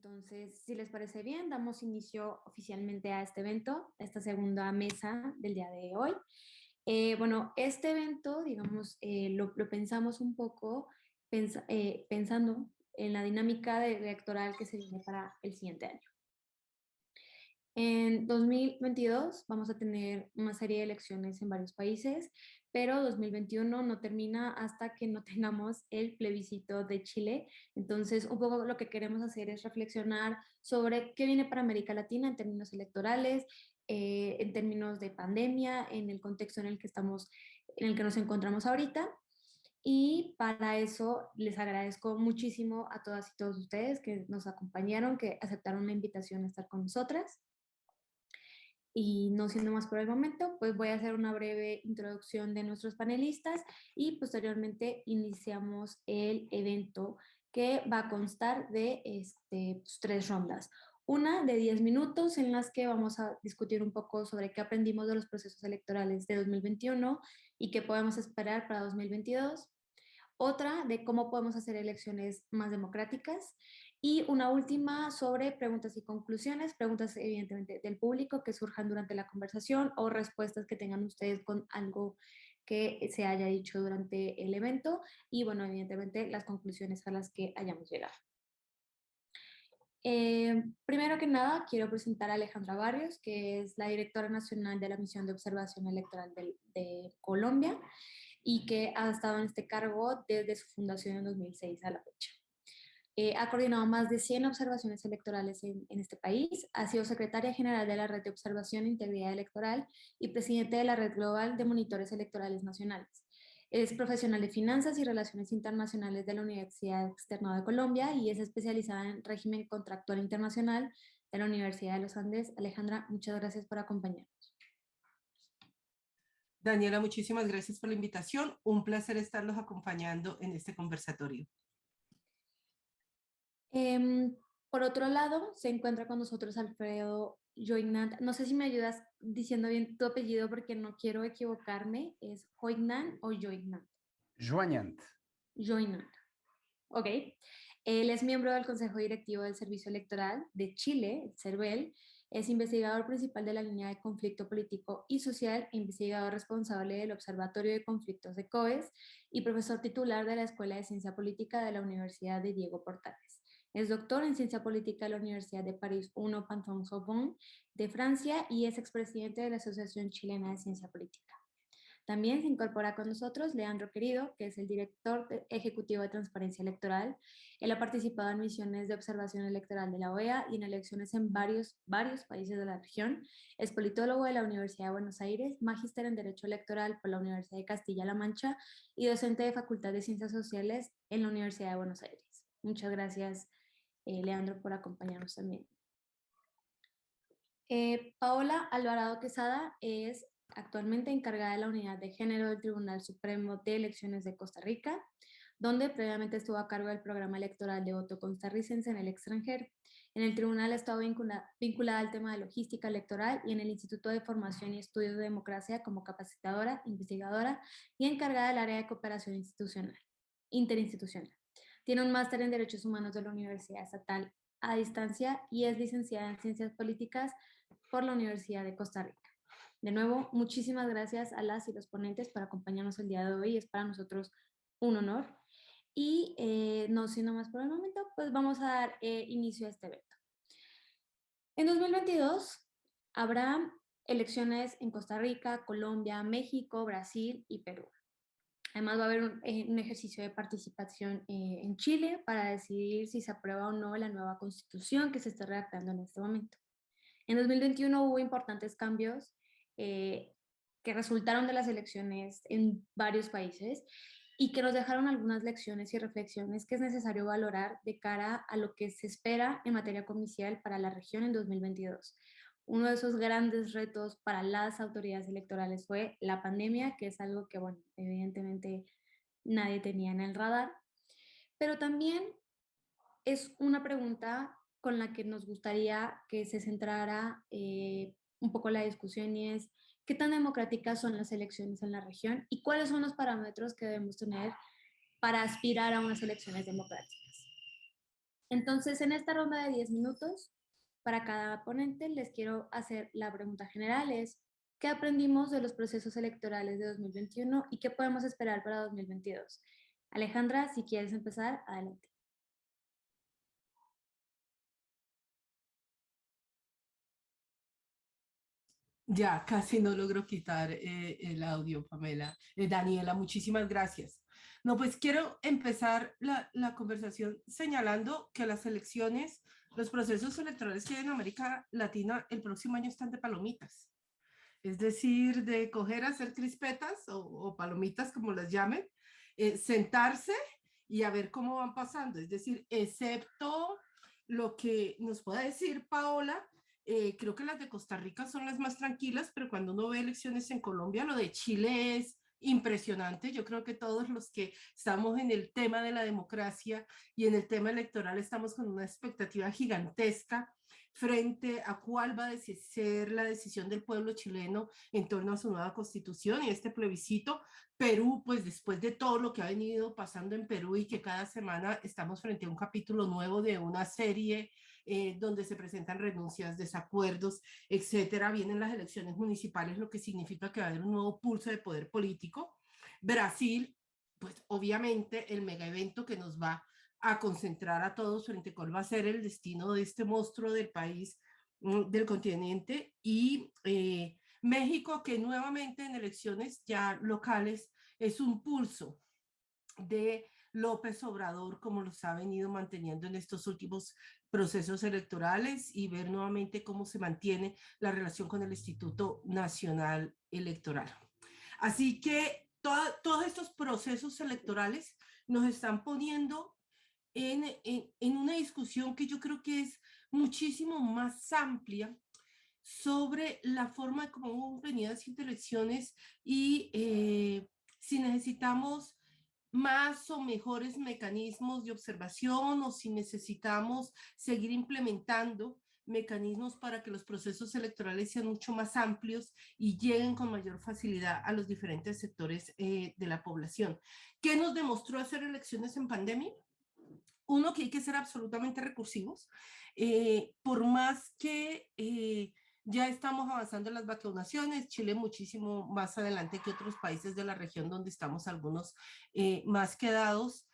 Entonces, si les parece bien, damos inicio oficialmente a este evento, a esta segunda mesa del día de hoy. Bueno, este evento, digamos, lo pensamos un poco pensando en la dinámica electoral que se viene para el siguiente año. En 2022 vamos a tener una serie de elecciones en varios países, pero 2021 no termina hasta que no tengamos el plebiscito de Chile. Entonces, un poco lo que queremos hacer es reflexionar sobre qué viene para América Latina en términos electorales, en términos de pandemia, en el contexto en el que estamos, en el que nos encontramos ahorita. Y para eso les agradezco muchísimo a todas y todos ustedes que nos acompañaron, que aceptaron la invitación a estar con nosotras. Y no siendo más por el momento, pues voy a hacer una breve introducción de nuestros panelistas y posteriormente iniciamos el evento que va a constar de pues, 3 rondas. Una de 10 minutos en las que vamos a discutir un poco sobre qué aprendimos de los procesos electorales de 2021 y qué podemos esperar para 2022. Otra de cómo podemos hacer elecciones más democráticas y una última sobre preguntas y conclusiones, preguntas evidentemente del público que surjan durante la conversación o respuestas que tengan ustedes con algo que se haya dicho durante el evento y bueno, evidentemente las conclusiones a las que hayamos llegado. Primero que nada, quiero presentar a Alejandra Barrios, que es la directora nacional de la Misión de Observación Electoral de Colombia y que ha estado en este cargo desde su fundación en 2006 a la fecha. Ha coordinado más de 100 observaciones electorales en este país, ha sido secretaria general de la Red de Observación e Integridad Electoral y presidente de la Red Global de Monitores Electorales Nacionales. Es profesional de Finanzas y Relaciones Internacionales de la Universidad Externado de Colombia y es especializada en régimen contractual internacional de la Universidad de los Andes. Alejandra, muchas gracias por acompañarnos. Daniela, muchísimas gracias por la invitación. Un placer estarlos acompañando en este conversatorio. Por otro lado, se encuentra con nosotros Alfredo Joignant. No sé si me ayudas diciendo bien tu apellido porque no quiero equivocarme. ¿Es Joignant o Joignant? Joignant. Joignant. Ok. Él es miembro del Consejo Directivo del Servicio Electoral de Chile, el CERVEL. Es investigador principal de la línea de conflicto político y social, investigador responsable del Observatorio de Conflictos de COES y profesor titular de la Escuela de Ciencia Política de la Universidad de Diego Portales. Es doctor en Ciencia Política de la Universidad de París I Pantón-Sorbonne de Francia y es expresidente de la Asociación Chilena de Ciencia Política. También se incorpora con nosotros Leandro Querido, que es el director ejecutivo de Transparencia Electoral. Él ha participado en misiones de observación electoral de la OEA y en elecciones en varios países de la región. Es politólogo de la Universidad de Buenos Aires, magíster en Derecho Electoral por la Universidad de Castilla-La Mancha y docente de Facultad de Ciencias Sociales en la Universidad de Buenos Aires. Muchas gracias, Leandro, por acompañarnos también. Paola Alvarado Quesada es actualmente encargada de la Unidad de Género del Tribunal Supremo de Elecciones de Costa Rica, donde previamente estuvo a cargo del programa electoral de voto costarricense en el extranjero. En el tribunal ha estado vinculada al tema de logística electoral y en el Instituto de Formación y Estudios de Democracia como capacitadora, investigadora y encargada del área de cooperación interinstitucional. Tiene un máster en Derechos Humanos de la Universidad Estatal a distancia y es licenciada en Ciencias Políticas por la Universidad de Costa Rica. De nuevo, muchísimas gracias a las y los ponentes por acompañarnos el día de hoy. Es para nosotros un honor. Y no siendo más por el momento, pues vamos a dar inicio a este evento. En 2022 habrá elecciones en Costa Rica, Colombia, México, Brasil y Perú. Además va a haber un ejercicio de participación en Chile para decidir si se aprueba o no la nueva constitución que se está redactando en este momento. En 2021 hubo importantes cambios que resultaron de las elecciones en varios países y que nos dejaron algunas lecciones y reflexiones que es necesario valorar de cara a lo que se espera en materia comicial para la región en 2022. Uno de esos grandes retos para las autoridades electorales fue la pandemia, que es algo que, bueno, evidentemente nadie tenía en el radar, pero también es una pregunta con la que nos gustaría que se centrara un poco la discusión y es qué tan democráticas son las elecciones en la región y cuáles son los parámetros que debemos tener para aspirar a unas elecciones democráticas. Entonces, en esta ronda de 10 minutos, para cada ponente les quiero hacer la pregunta general, es ¿qué aprendimos de los procesos electorales de 2021 y qué podemos esperar para 2022? Alejandra, si quieres empezar, adelante. Ya, casi no logro quitar el audio, Pamela. Daniela, muchísimas gracias. No, pues quiero empezar la conversación señalando que las elecciones, los procesos electorales que hay en América Latina el próximo año están de palomitas. Es decir, de coger a hacer crispetas o palomitas, como las llamen, sentarse y a ver cómo van pasando. Es decir, excepto lo que nos pueda decir Paola, creo que las de Costa Rica son las más tranquilas, pero cuando uno ve elecciones en Colombia, lo de Chile es impresionante. Yo creo que todos los que estamos en el tema de la democracia y en el tema electoral estamos con una expectativa gigantesca frente a cuál va a ser la decisión del pueblo chileno en torno a su nueva constitución y este plebiscito. Perú, pues después de todo lo que ha venido pasando en Perú y que cada semana estamos frente a un capítulo nuevo de una serie donde se presentan renuncias, desacuerdos, etcétera, vienen las elecciones municipales, lo que significa que va a haber un nuevo pulso de poder político. Brasil, pues obviamente el mega evento que nos va a concentrar a todos frente a cuál va a ser el destino de este monstruo del país, del continente, y México, que nuevamente en elecciones ya locales es un pulso de López Obrador, como los ha venido manteniendo en estos últimos procesos electorales, y ver nuevamente cómo se mantiene la relación con el Instituto Nacional Electoral. Así que todos estos procesos electorales nos están poniendo en una discusión que yo creo que es muchísimo más amplia sobre la forma de cómo hemos venido haciendo elecciones y si necesitamos más o mejores mecanismos de observación o si necesitamos seguir implementando mecanismos para que los procesos electorales sean mucho más amplios y lleguen con mayor facilidad a los diferentes sectores de la población. ¿Qué nos demostró hacer elecciones en pandemia? Uno, que hay que ser absolutamente recursivos, por más que ya estamos avanzando en las vacunaciones, Chile muchísimo más adelante que otros países de la región donde estamos algunos más quedados.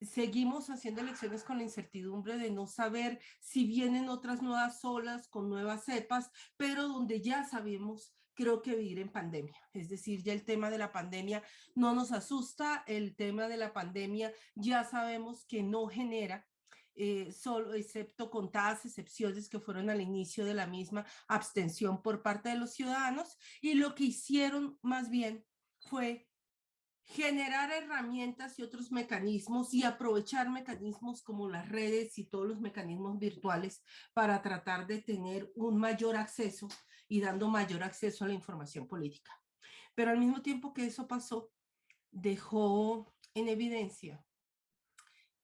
Seguimos haciendo elecciones con la incertidumbre de no saber si vienen otras nuevas olas con nuevas cepas, pero donde ya sabemos, creo que vivir en pandemia. Es decir, ya el tema de la pandemia no nos asusta, el tema de la pandemia ya sabemos que no genera solo, excepto contadas excepciones que fueron al inicio de la misma, abstención por parte de los ciudadanos, y lo que hicieron más bien fue generar herramientas y otros mecanismos y aprovechar mecanismos como las redes y todos los mecanismos virtuales para tratar de tener un mayor acceso y dando mayor acceso a la información política. Pero al mismo tiempo que eso pasó, dejó en evidencia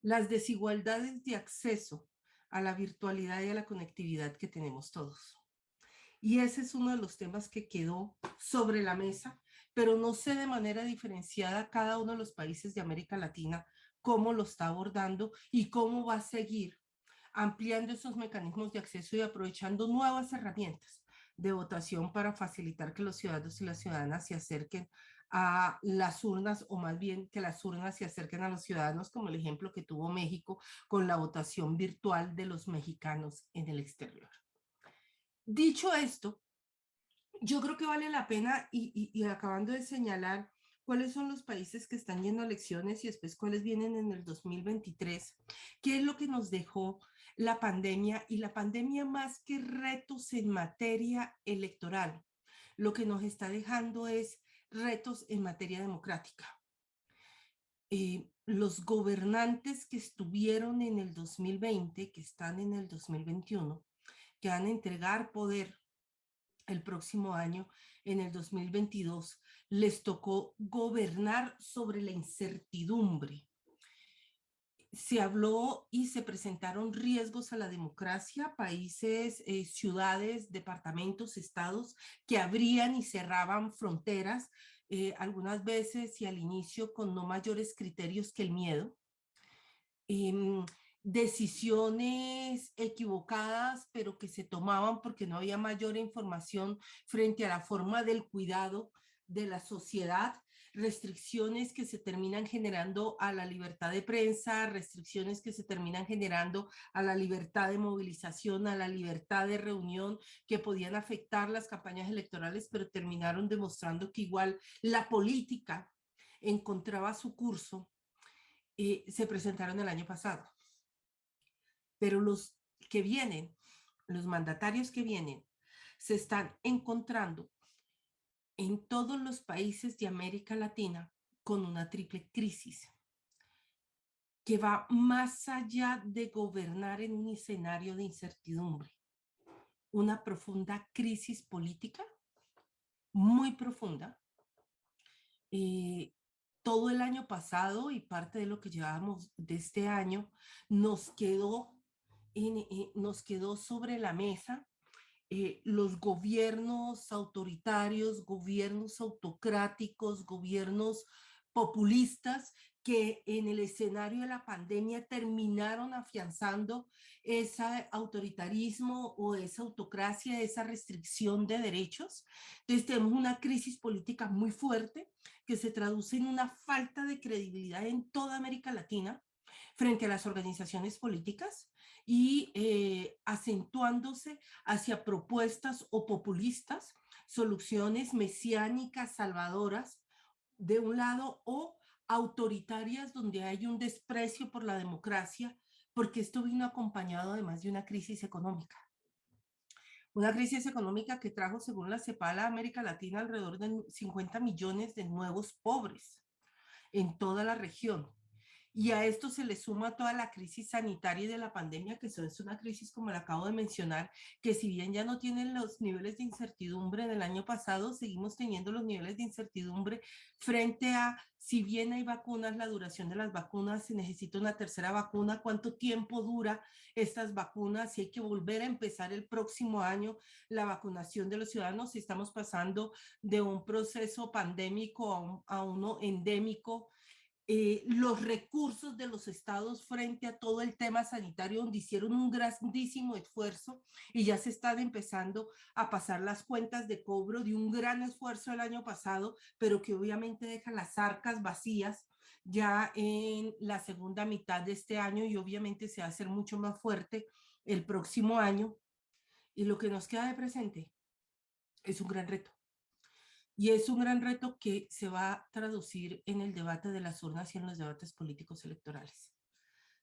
las desigualdades de acceso a la virtualidad y a la conectividad que tenemos todos. Y ese es uno de los temas que quedó sobre la mesa, pero no sé de manera diferenciada cada uno de los países de América Latina cómo lo está abordando y cómo va a seguir ampliando esos mecanismos de acceso y aprovechando nuevas herramientas de votación para facilitar que los ciudadanos y las ciudadanas se acerquen a las urnas, o más bien que las urnas se acerquen a los ciudadanos, como el ejemplo que tuvo México con la votación virtual de los mexicanos en el exterior. Dicho esto, yo creo que vale la pena, y acabando de señalar cuáles son los países que están yendo a elecciones y después cuáles vienen en el 2023, qué es lo que nos dejó la pandemia, y la pandemia más que retos en materia electoral, lo que nos está dejando es retos en materia democrática. Los gobernantes que estuvieron en el 2020, que están en el 2021, que van a entregar poder el próximo año, en el 2022, les tocó gobernar sobre la incertidumbre. Se habló y se presentaron riesgos a la democracia, países, ciudades, departamentos, estados que abrían y cerraban fronteras, algunas veces y al inicio con no mayores criterios que el miedo. decisiones equivocadas, pero que se tomaban porque no había mayor información frente a la forma del cuidado de la sociedad, restricciones que se terminan generando a la libertad de prensa, restricciones que se terminan generando a la libertad de movilización, a la libertad de reunión, que podían afectar las campañas electorales, pero terminaron demostrando que igual la política encontraba su curso. Se presentaron el año pasado. Pero los que vienen, los mandatarios que vienen, se están encontrando en todos los países de América Latina con una triple crisis que va más allá de gobernar en un escenario de incertidumbre. Una profunda crisis política, muy profunda. Todo el año pasado y parte de lo que llevábamos de este año nos quedó sobre la mesa los gobiernos autoritarios, gobiernos autocráticos, gobiernos populistas que en el escenario de la pandemia terminaron afianzando ese autoritarismo o esa autocracia, esa restricción de derechos. Entonces tenemos una crisis política muy fuerte que se traduce en una falta de credibilidad en toda América Latina frente a las organizaciones políticas y acentuándose hacia propuestas o populistas, soluciones mesiánicas, salvadoras, de un lado, o autoritarias donde hay un desprecio por la democracia, porque esto vino acompañado además de una crisis económica. Una crisis económica que trajo, según la CEPAL, a América Latina alrededor de 50 millones de nuevos pobres en toda la región. Y a esto se le suma toda la crisis sanitaria y de la pandemia, que es una crisis, como la acabo de mencionar, que si bien ya no tienen los niveles de incertidumbre del año pasado, seguimos teniendo los niveles de incertidumbre frente a si bien hay vacunas, la duración de las vacunas, se necesita una tercera vacuna, cuánto tiempo dura estas vacunas, si hay que volver a empezar el próximo año la vacunación de los ciudadanos, si estamos pasando de un proceso pandémico a uno endémico. Los recursos de los estados frente a todo el tema sanitario, donde hicieron un grandísimo esfuerzo y ya se están empezando a pasar las cuentas de cobro de un gran esfuerzo el año pasado, pero que obviamente deja las arcas vacías ya en la segunda mitad de este año y obviamente se va a hacer mucho más fuerte el próximo año. Y lo que nos queda de presente es un gran reto. Y es un gran reto que se va a traducir en el debate de las urnas y en los debates políticos electorales.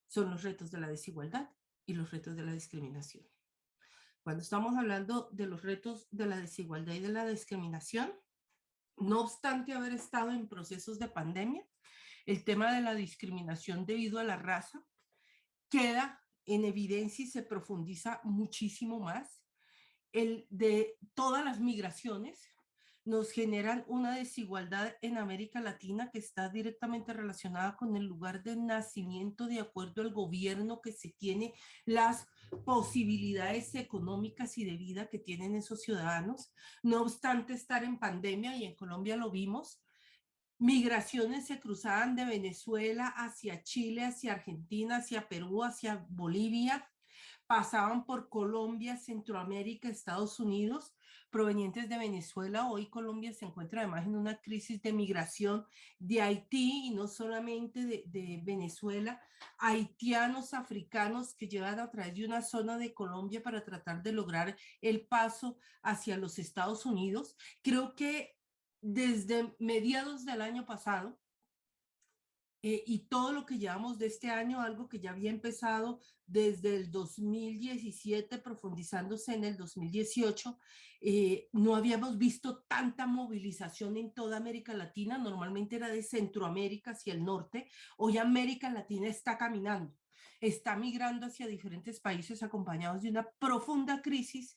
Son los retos de la desigualdad y los retos de la discriminación. Cuando estamos hablando de los retos de la desigualdad y de la discriminación, no obstante haber estado en procesos de pandemia, el tema de la discriminación debido a la raza queda en evidencia y se profundiza muchísimo más. El de todas las migraciones nos generan una desigualdad en América Latina que está directamente relacionada con el lugar de nacimiento de acuerdo al gobierno que se tiene, las posibilidades económicas y de vida que tienen esos ciudadanos. No obstante estar en pandemia, y en Colombia lo vimos, migraciones se cruzaban de Venezuela hacia Chile, hacia Argentina, hacia Perú, hacia Bolivia, pasaban por Colombia, Centroamérica, Estados Unidos, provenientes de Venezuela. Hoy Colombia se encuentra además en una crisis de migración de Haití y no solamente de Venezuela, haitianos, africanos que llegan a través de una zona de Colombia para tratar de lograr el paso hacia los Estados Unidos. Creo que desde mediados del año pasado, y todo lo que llevamos de este año, algo que ya había empezado desde el 2017, profundizándose en el 2018, no habíamos visto tanta movilización en toda América Latina, normalmente era de Centroamérica hacia el norte, hoy América Latina está caminando, está migrando hacia diferentes países acompañados de una profunda crisis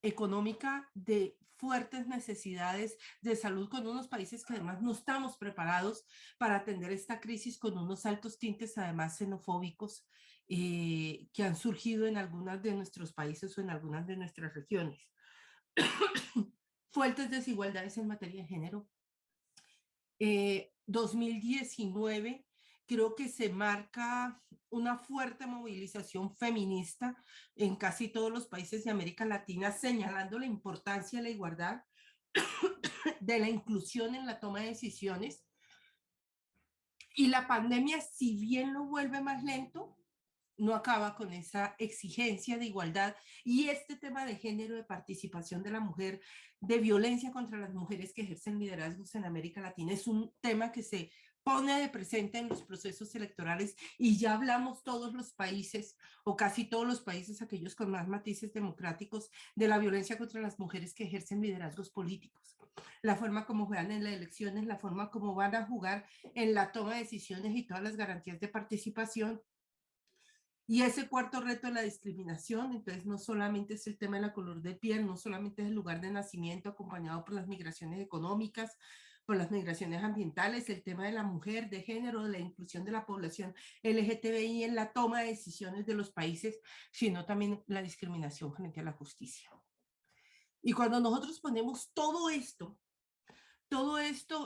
económica, de fuertes necesidades de salud, con unos países que además no estamos preparados para atender esta crisis, con unos altos tintes además xenofóbicos que han surgido en algunas de nuestros países o en algunas de nuestras regiones. Fuertes desigualdades en materia de género. 2019, creo que se marca una fuerte movilización feminista en casi todos los países de América Latina, señalando la importancia de la igualdad, de la inclusión en la toma de decisiones. Y la pandemia, si bien lo vuelve más lento, no acaba con esa exigencia de igualdad y este tema de género, de participación de la mujer, de violencia contra las mujeres que ejercen liderazgos en América Latina es un tema que se pone de presente en los procesos electorales y ya hablamos todos los países o casi todos los países, aquellos con más matices democráticos, de la violencia contra las mujeres que ejercen liderazgos políticos. La forma como juegan en las elecciones, la forma como van a jugar en la toma de decisiones y todas las garantías de participación. Y ese cuarto reto de la discriminación, entonces no solamente es el tema de la color de piel, no solamente es el lugar de nacimiento acompañado por las migraciones económicas, por las migraciones ambientales, el tema de la mujer, de género, de la inclusión de la población LGTBI en la toma de decisiones de los países, sino también la discriminación frente a la justicia. Y cuando nosotros ponemos todo esto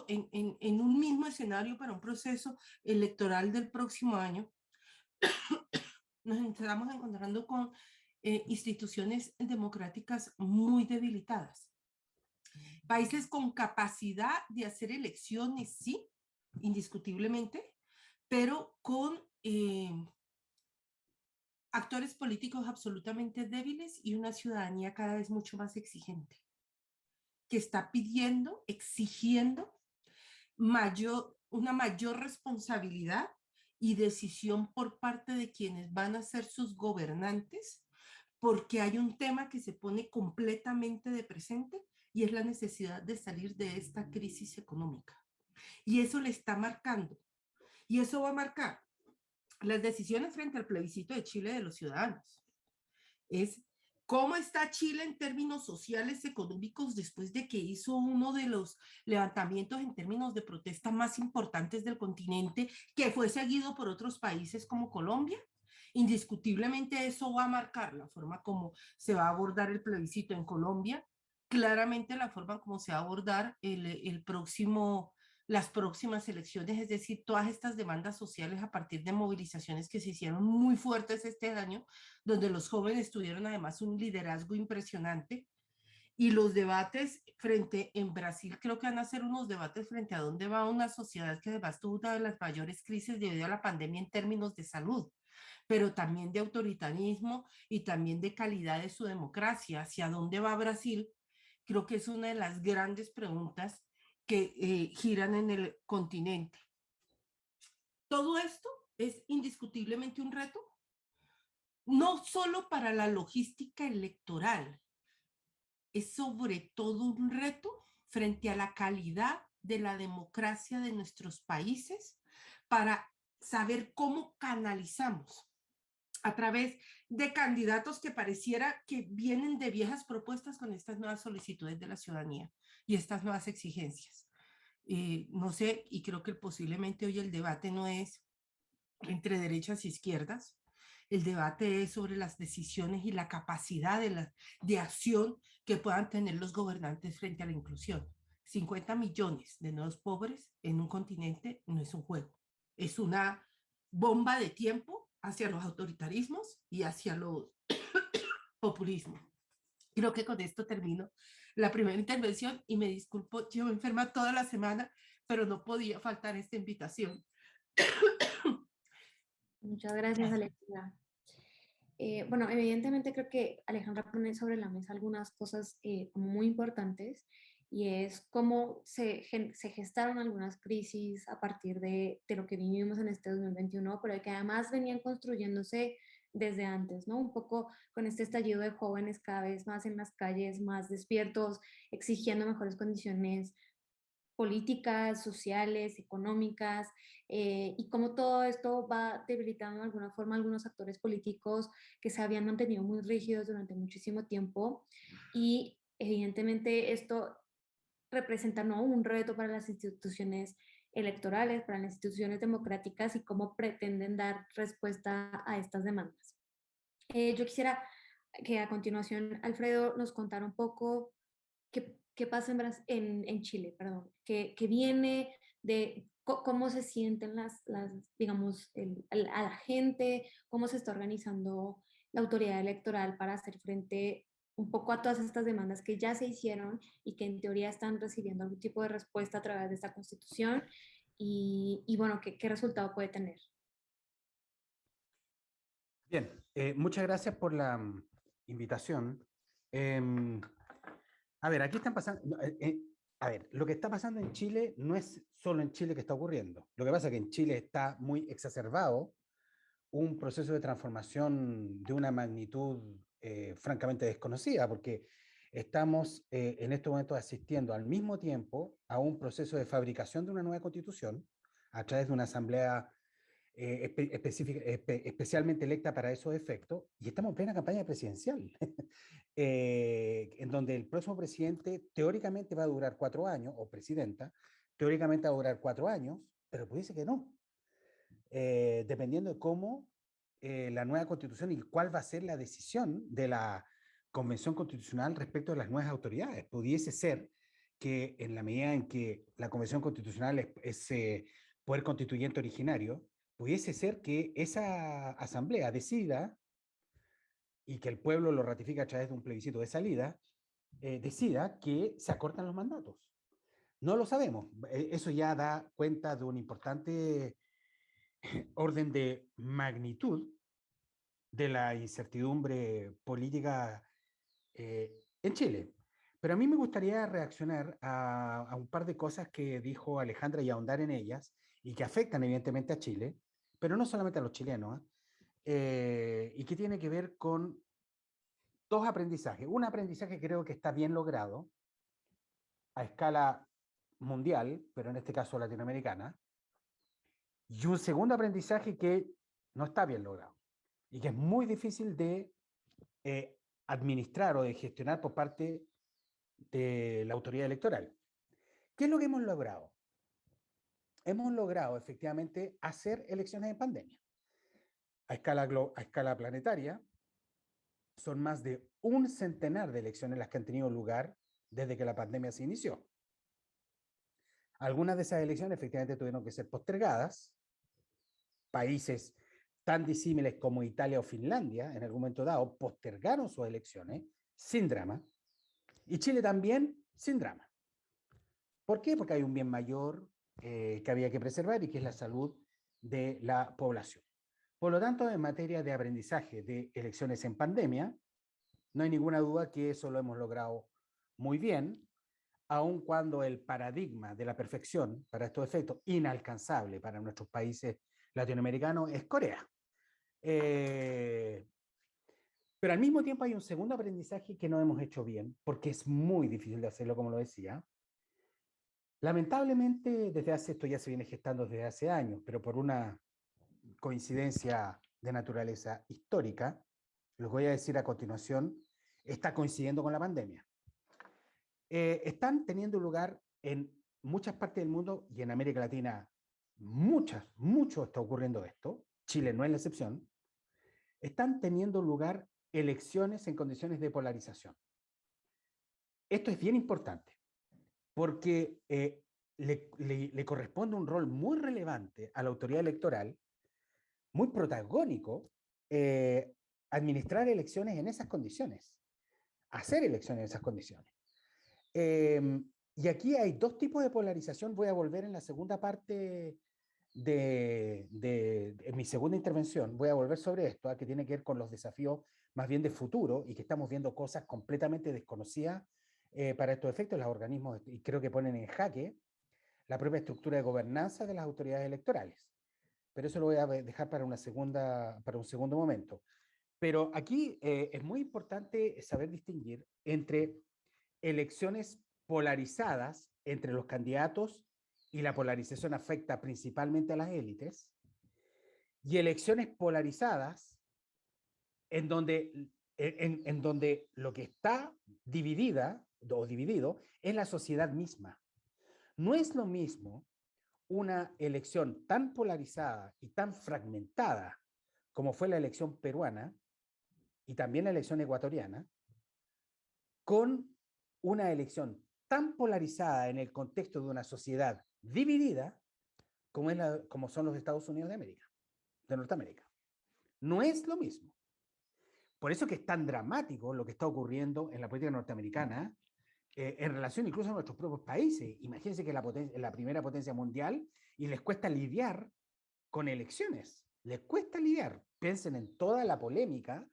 en un mismo escenario para un proceso electoral del próximo año, nos estamos encontrando con instituciones democráticas muy debilitadas. Países con capacidad de hacer elecciones, sí, indiscutiblemente, pero con actores políticos absolutamente débiles y una ciudadanía cada vez mucho más exigente, que está pidiendo, exigiendo una mayor responsabilidad y decisión por parte de quienes van a ser sus gobernantes, porque hay un tema que se pone completamente de presente y es la necesidad de salir de esta crisis económica. Y eso le está marcando. Y eso va a marcar las decisiones frente al plebiscito de Chile de los ciudadanos. Es cómo está Chile en términos sociales, económicos, después de que hizo uno de los levantamientos en términos de protesta más importantes del continente, que fue seguido por otros países como Colombia. Indiscutiblemente eso va a marcar la forma como se va a abordar el plebiscito en Colombia, claramente la forma como se va a abordar las próximas elecciones, es decir, todas estas demandas sociales a partir de movilizaciones que se hicieron muy fuertes este año, donde los jóvenes tuvieron además un liderazgo impresionante. Y los debates en Brasil, creo que van a ser unos debates frente a dónde va una sociedad que además tuvo una de las mayores crisis debido a la pandemia en términos de salud, pero también de autoritarismo y también de calidad de su democracia. ¿Hacia dónde va Brasil? Creo que es una de las grandes preguntas que giran en el continente. Todo esto es indiscutiblemente un reto, no solo para la logística electoral, es sobre todo un reto frente a la calidad de la democracia de nuestros países para saber cómo canalizamos a través de candidatos que pareciera que vienen de viejas propuestas con estas nuevas solicitudes de la ciudadanía y estas nuevas exigencias. No sé, y creo que posiblemente hoy el debate no es entre derechas e izquierdas, el debate es sobre las decisiones y la capacidad de acción que puedan tener los gobernantes frente a la inclusión. 50 millones de nuevos pobres en un continente no es un juego, es una bomba de tiempo hacia los autoritarismos y hacia los populismos. Creo que con esto termino la primera intervención y me disculpo, llevo enferma toda la semana, pero no podía faltar esta invitación. Muchas gracias, Alejandra. Bueno, evidentemente creo que Alejandra pone sobre la mesa algunas cosas muy importantes y es cómo se gestaron algunas crisis a partir de lo que vivimos en este 2021, pero que además venían construyéndose desde antes, ¿no? Un poco con este estallido de jóvenes cada vez más en las calles, más despiertos, exigiendo mejores condiciones políticas, sociales, económicas, y cómo todo esto va debilitando de alguna forma algunos actores políticos que se habían mantenido muy rígidos durante muchísimo tiempo. Y evidentemente esto representa, ¿no?, un reto para las instituciones electorales, para las instituciones democráticas y cómo pretenden dar respuesta a estas demandas. Yo quisiera que a continuación Alfredo nos contara un poco qué pasa en Chile, perdón, que viene de cómo se sienten digamos, a la gente, cómo se está organizando la autoridad electoral para hacer frente un poco a todas estas demandas que ya se hicieron y que en teoría están recibiendo algún tipo de respuesta a través de esta constitución y bueno, qué resultado puede tener. Bien, muchas gracias por la invitación. Em, a ver, aquí están pasando, a ver, lo que está pasando en Chile no es solo en Chile que está ocurriendo. Lo que pasa es que en Chile está muy exacerbado un proceso de transformación de una magnitud francamente desconocida, porque estamos en estos momentos asistiendo al mismo tiempo a un proceso de fabricación de una nueva constitución a través de una asamblea especialmente electa para esos efectos, y estamos en plena campaña presidencial, en donde el próximo presidente teóricamente va a durar 4 años, o presidenta, teóricamente va a durar 4 años, pero pudiese que no, dependiendo de cómo la nueva constitución y cuál va a ser la decisión de la Convención Constitucional respecto de las nuevas autoridades. Pudiese ser que en la medida en que la Convención Constitucional es poder constituyente originario, pudiese ser que esa asamblea decida, y que el pueblo lo ratifica a través de un plebiscito de salida, decida que se acortan los mandatos. No lo sabemos. Eso ya da cuenta de un importante orden de magnitud de la incertidumbre política en Chile. Pero a mí me gustaría reaccionar a un par de cosas que dijo Alejandra y ahondar en ellas y que afectan evidentemente a Chile, pero no solamente a los chilenos, y que tiene que ver con dos aprendizajes. Un aprendizaje que creo que está bien logrado a escala mundial, pero en este caso latinoamericana, y un segundo aprendizaje que no está bien logrado y que es muy difícil de administrar o de gestionar por parte de la autoridad electoral. ¿Qué es lo que hemos logrado? Hemos logrado efectivamente hacer elecciones en pandemia. A escala planetaria, son más de un centenar de elecciones las que han tenido lugar desde que la pandemia se inició. Algunas de esas elecciones efectivamente tuvieron que ser postergadas. Países tan disímiles como Italia o Finlandia, en algún momento dado, postergaron sus elecciones sin drama. Y Chile también sin drama. ¿Por qué? Porque hay un bien mayor que había que preservar y que es la salud de la población. Por lo tanto, en materia de aprendizaje de elecciones en pandemia, no hay ninguna duda que eso lo hemos logrado muy bien, aun cuando el paradigma de la perfección para estos efectos, inalcanzable para nuestros países latinoamericanos, es Corea. Pero al mismo tiempo hay un segundo aprendizaje que no hemos hecho bien, porque es muy difícil de hacerlo, como lo decía. Lamentablemente, esto ya se viene gestando desde hace años, pero por una coincidencia de naturaleza histórica, los voy a decir a continuación, está coincidiendo con la pandemia. Están teniendo lugar en muchas partes del mundo y en América Latina, mucho está ocurriendo esto, Chile no es la excepción, están teniendo lugar elecciones en condiciones de polarización. Esto es bien importante porque le corresponde un rol muy relevante a la autoridad electoral, muy protagónico, administrar elecciones en esas condiciones, hacer elecciones en esas condiciones. Y aquí hay dos tipos de polarización. Voy a volver en la segunda parte de mi segunda intervención, voy a volver sobre esto, que tiene que ver con los desafíos más bien de futuro y que estamos viendo cosas completamente desconocidas para estos efectos. Los organismos, y creo que ponen en jaque la propia estructura de gobernanza de las autoridades electorales. Pero eso lo voy a dejar para un segundo momento. Pero aquí es muy importante saber distinguir entre elecciones polarizadas entre los candidatos, y la polarización afecta principalmente a las élites, y elecciones polarizadas en donde lo que está dividida o dividido es la sociedad misma. No es lo mismo una elección tan polarizada y tan fragmentada como fue la elección peruana y también la elección ecuatoriana, con una elección tan polarizada en el contexto de una sociedad dividida como son los Estados Unidos de América, de Norteamérica. No es lo mismo. Por eso que es tan dramático lo que está ocurriendo en la política norteamericana en relación incluso a nuestros propios países. Imagínense que es la primera potencia mundial y les cuesta lidiar con elecciones. Les cuesta lidiar. Piensen en toda la polémica,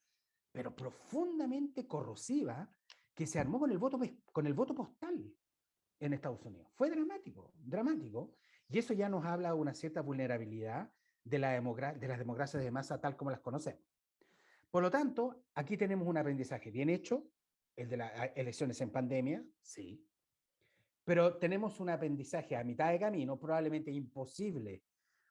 pero profundamente corrosiva, que se armó con el voto postal en Estados Unidos. Fue dramático, dramático. Y eso ya nos habla de una cierta vulnerabilidad de las democracias de masa tal como las conocemos. Por lo tanto, aquí tenemos un aprendizaje bien hecho, el de las elecciones en pandemia, sí, pero tenemos un aprendizaje a mitad de camino, probablemente imposible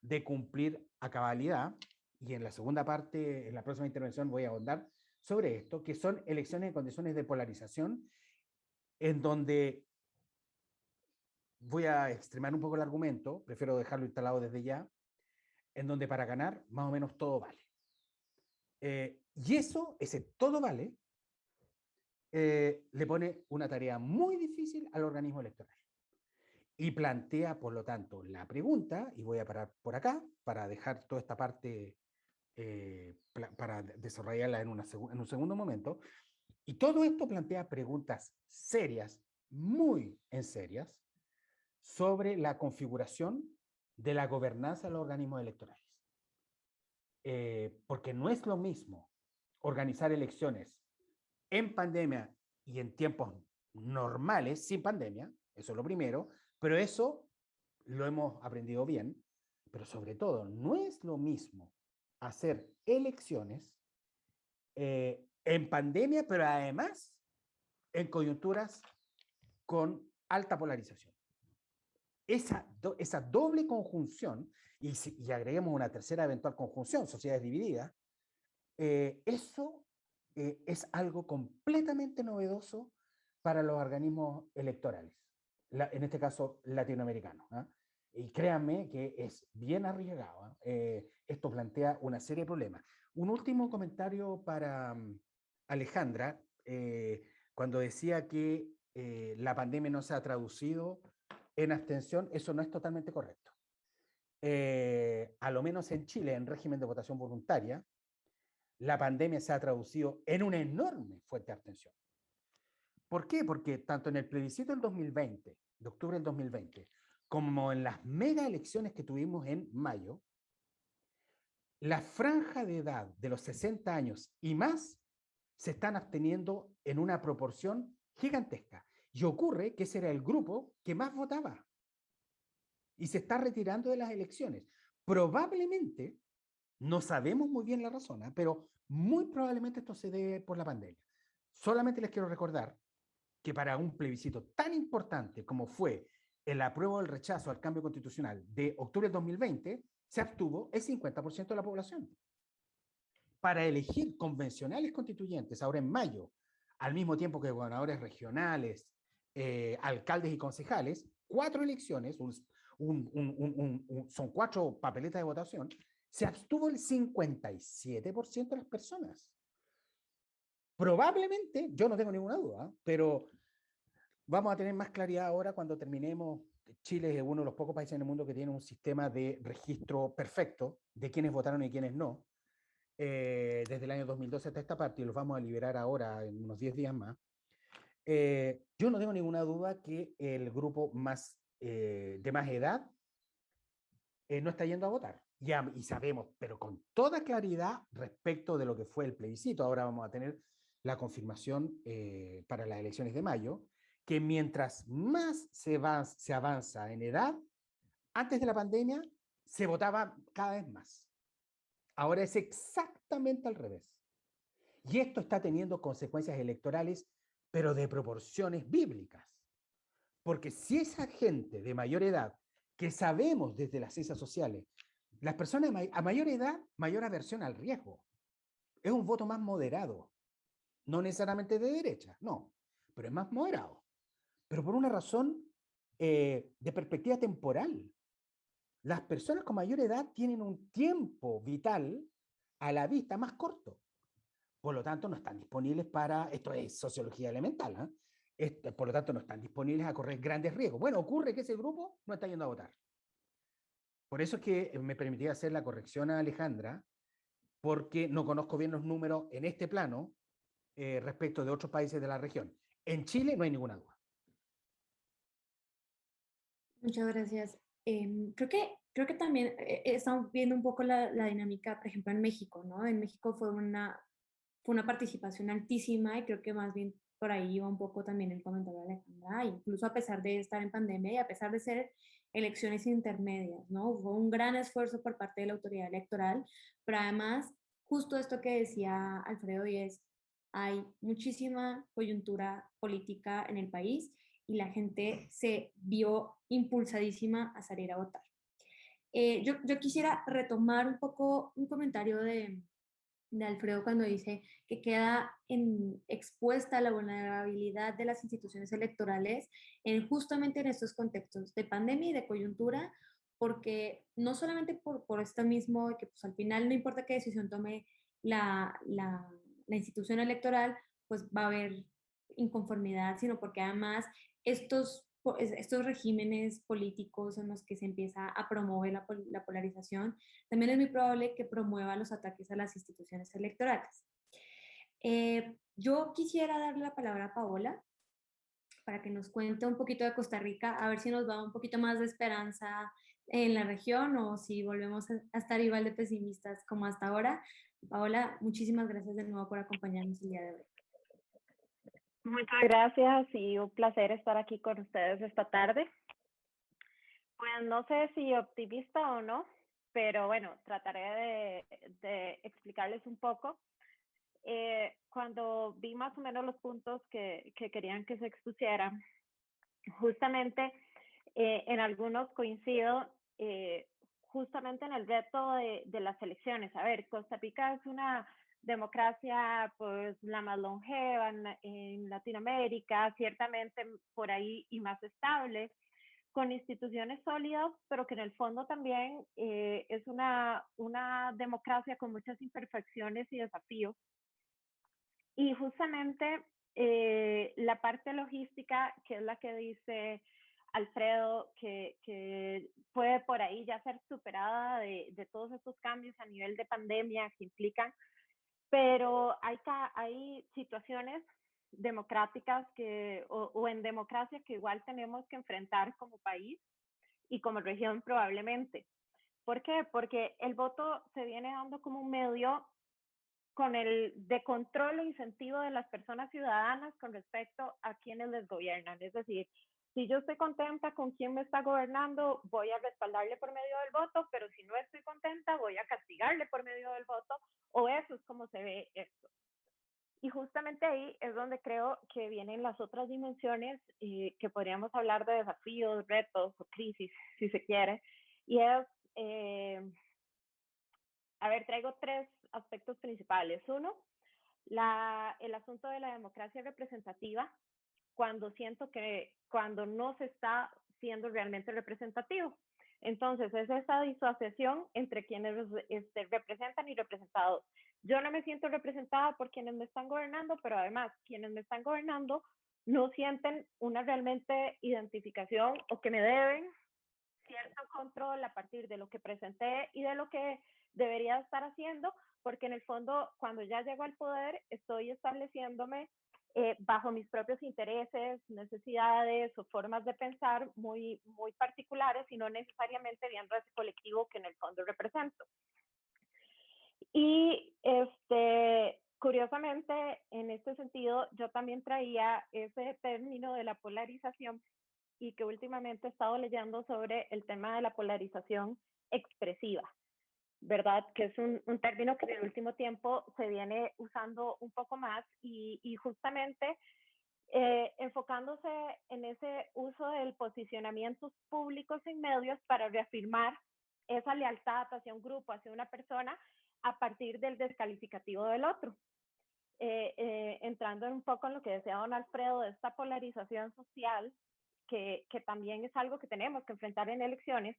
de cumplir a cabalidad, y en la segunda parte, en la próxima intervención, voy a ahondar sobre esto, que son elecciones en condiciones de polarización, en donde voy a extremar un poco el argumento, prefiero dejarlo instalado desde ya, en donde para ganar más o menos todo vale. Y ese todo vale, le pone una tarea muy difícil al organismo electoral. Y plantea, por lo tanto, la pregunta, y voy a parar por acá para dejar toda esta parte para desarrollarla en un segundo momento. Y todo esto plantea preguntas serias, muy en serias, sobre la configuración de la gobernanza de los organismos electorales. Porque no es lo mismo organizar elecciones en pandemia y en tiempos normales, sin pandemia, eso es lo primero, pero eso lo hemos aprendido bien, pero sobre todo no es lo mismo hacer elecciones en pandemia, pero además en coyunturas con alta polarización. Esa doble conjunción, y agreguemos una tercera eventual conjunción, sociedades divididas, eso es algo completamente novedoso para los organismos electorales, en este caso latinoamericanos. Y créanme que es bien arriesgado. Esto plantea una serie de problemas. Un último comentario para Alejandra, cuando decía que la pandemia no se ha traducido en abstención, eso no es totalmente correcto. A lo menos en Chile, en régimen de votación voluntaria, la pandemia se ha traducido en una enorme fuerte abstención. ¿Por qué? Porque tanto en el plebiscito del 2020, de octubre del 2020, como en las mega elecciones que tuvimos en mayo, la franja de edad de los 60 años y más se están absteniendo en una proporción gigantesca. Y ocurre que ese era el grupo que más votaba y se está retirando de las elecciones. Probablemente, no sabemos muy bien la razón, pero muy probablemente esto se debe por la pandemia. Solamente les quiero recordar que para un plebiscito tan importante como fue el apruebo o el rechazo al cambio constitucional de octubre del 2020, se abstuvo el 50% de la población. Para elegir convencionales constituyentes ahora en mayo, al mismo tiempo que gobernadores regionales, alcaldes y concejales, 4 elecciones, son 4 papeletas de votación, se abstuvo el 57% de las personas. Probablemente, yo no tengo ninguna duda, pero vamos a tener más claridad ahora cuando terminemos. Chile es uno de los pocos países en el mundo que tiene un sistema de registro perfecto de quienes votaron y quienes no, desde el año 2012 hasta esta parte, y los vamos a liberar ahora en unos 10 días más. Yo no tengo ninguna duda que el grupo de más edad no está yendo a votar. Ya, y sabemos, pero con toda claridad respecto de lo que fue el plebiscito. Ahora vamos a tener la confirmación para las elecciones de mayo, que mientras más se avanza en edad, antes de la pandemia se votaba cada vez más. Ahora es exactamente al revés. Y esto está teniendo consecuencias electorales, pero de proporciones bíblicas. Porque si esa gente de mayor edad, que sabemos desde las ciencias sociales, las personas a mayor edad, mayor aversión al riesgo, es un voto más moderado, no necesariamente de derecha, no, pero es más moderado. Pero por una razón de perspectiva temporal. Las personas con mayor edad tienen un tiempo vital a la vista más corto. Por lo tanto, no están disponibles para, esto es sociología elemental, por lo tanto, no están disponibles a correr grandes riesgos. Bueno, ocurre que ese grupo no está yendo a votar. Por eso es que me permití hacer la corrección a Alejandra, porque no conozco bien los números en este plano respecto de otros países de la región. En Chile no hay ninguna duda. Muchas gracias. Creo que también estamos viendo un poco la dinámica, por ejemplo, en México, ¿no? En México fue una participación altísima y creo que más bien por ahí iba un poco también el comentario de Alejandra, incluso a pesar de estar en pandemia y a pesar de ser elecciones intermedias, ¿no? Hubo un gran esfuerzo por parte de la autoridad electoral, pero además, justo esto que decía Alfredo, y es, hay muchísima coyuntura política en el país y la gente se vio impulsadísima a salir a votar. Yo quisiera retomar un poco un comentario de Alfredo cuando dice que queda expuesta la vulnerabilidad de las instituciones electorales justamente en estos contextos de pandemia y de coyuntura, porque no solamente por esto mismo, que pues al final no importa qué decisión tome la institución electoral, pues va a haber inconformidad, sino porque además estos regímenes políticos en los que se empieza a promover la polarización, también es muy probable que promueva los ataques a las instituciones electorales. Yo quisiera darle la palabra a Paola para que nos cuente un poquito de Costa Rica, a ver si nos da un poquito más de esperanza en la región o si volvemos a estar igual de pesimistas como hasta ahora. Paola, muchísimas gracias de nuevo por acompañarnos el día de hoy. Muchas gracias y un placer estar aquí con ustedes esta tarde. Pues no sé si optimista o no, pero bueno, trataré de explicarles un poco. Cuando vi más o menos los puntos que querían que se expusieran, justamente en algunos coincido, justamente en el reto de las elecciones. A ver, Costa Rica es una democracia pues la más longeva en Latinoamérica, ciertamente por ahí y más estable, con instituciones sólidas, pero que en el fondo también es una democracia con muchas imperfecciones y desafíos. Y justamente la parte logística, que es la que dice Alfredo, que puede por ahí ya ser superada de todos estos cambios a nivel de pandemia que implican, pero hay situaciones democráticas o en democracia que igual tenemos que enfrentar como país y como región probablemente. ¿Por qué? Porque el voto se viene dando como un medio con el de control e incentivo de las personas ciudadanas con respecto a quienes les gobiernan. Es decir, si yo estoy contenta con quien me está gobernando, voy a respaldarle por medio del voto, pero si no estoy contenta, voy a castigarle por medio del voto, o eso es como se ve esto. Y justamente ahí es donde creo que vienen las otras dimensiones que podríamos hablar de desafíos, retos o crisis, si se quiere. Y es, a ver, traigo tres aspectos principales. Uno, el asunto de la democracia representativa, cuando siento que cuando no se está siendo realmente representativo. Entonces, es esa disociación entre quienes representan y representados. Yo no me siento representada por quienes me están gobernando, pero además, quienes me están gobernando no sienten una realmente identificación o que me deben cierto control a partir de lo que presenté y de lo que debería estar haciendo, porque en el fondo, cuando ya llego al poder, estoy estableciéndome bajo mis propios intereses, necesidades o formas de pensar muy particulares y no necesariamente viendo ese colectivo que en el fondo represento. Y curiosamente, en este sentido, yo también traía ese término de la polarización y que últimamente he estado leyendo sobre el tema de la polarización expresiva, ¿verdad? Que es un término que en el último tiempo se viene usando un poco más y justamente enfocándose en ese uso del posicionamientos públicos en medios para reafirmar esa lealtad hacia un grupo, hacia una persona, a partir del descalificativo del otro. Entrando un poco en lo que decía don Alfredo, de esta polarización social, que también es algo que tenemos que enfrentar en elecciones,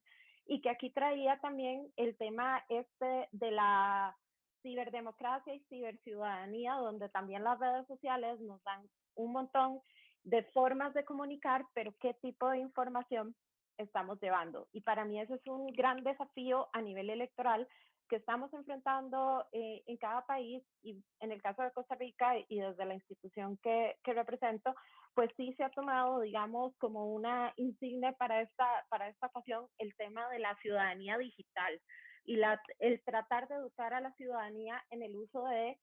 y que aquí traía también el tema de la ciberdemocracia y ciberciudadanía, donde también las redes sociales nos dan un montón de formas de comunicar, pero qué tipo de información estamos llevando. Y para mí ese es un gran desafío a nivel electoral que estamos enfrentando en cada país, y en el caso de Costa Rica y desde la institución que represento, pues sí se ha tomado, digamos, como una insignia para esta ocasión el tema de la ciudadanía digital y el tratar de educar a la ciudadanía en el uso de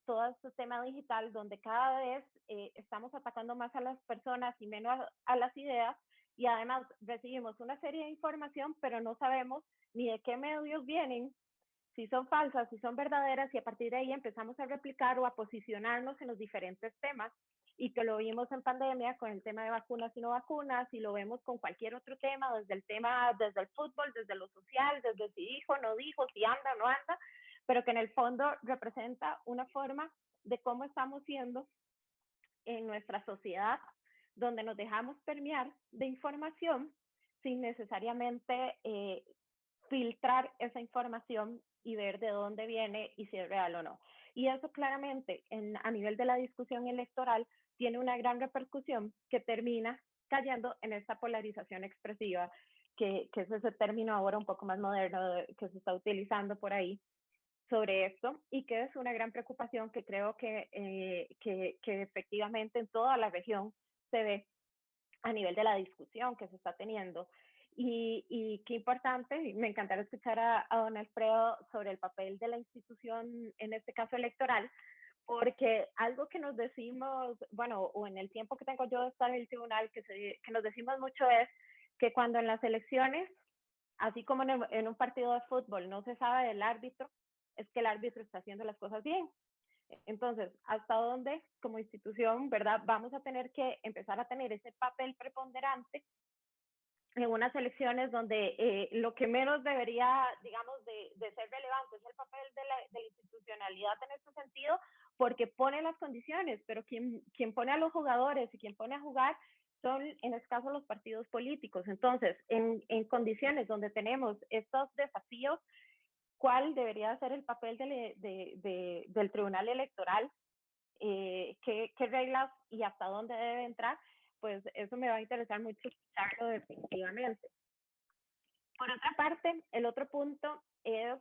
todo este tema digital, donde cada vez estamos atacando más a las personas y menos a las ideas, y además recibimos una serie de información, pero no sabemos ni de qué medios vienen, si son falsas, si son verdaderas, y a partir de ahí empezamos a replicar o a posicionarnos en los diferentes temas, y que lo vimos en pandemia con el tema de vacunas y no vacunas, y lo vemos con cualquier otro tema, desde el fútbol, desde lo social, desde si dijo, no dijo, si anda, no anda, pero que en el fondo representa una forma de cómo estamos siendo en nuestra sociedad, donde nos dejamos permear de información sin necesariamente filtrar esa información y ver de dónde viene y si es real o no. Y eso claramente a nivel de la discusión electoral tiene una gran repercusión que termina cayendo en esta polarización expresiva, que es ese término ahora un poco más moderno que se está utilizando por ahí sobre esto, y que es una gran preocupación que creo que efectivamente en toda la región se ve a nivel de la discusión que se está teniendo. Y qué importante, me encantaría escuchar a don Alfredo sobre el papel de la institución, en este caso electoral, porque algo que nos decimos, bueno, o en el tiempo que tengo yo de estar en el tribunal, que nos decimos mucho es que cuando en las elecciones, así como en un partido de fútbol, no se sabe del árbitro, es que el árbitro está haciendo las cosas bien. Entonces, ¿hasta dónde como institución, verdad, vamos a tener que empezar a tener ese papel preponderante en unas elecciones donde lo que menos debería, digamos, de ser relevante es el papel de la institucionalidad en este sentido, porque pone las condiciones, pero quien pone a los jugadores y quien pone a jugar son, en este caso, los partidos políticos. Entonces, en condiciones donde tenemos estos desafíos, ¿cuál debería ser el papel del Tribunal Electoral? ¿Qué reglas y hasta dónde debe entrar? Pues eso me va a interesar mucho escucharlo definitivamente. Por otra parte, el otro punto es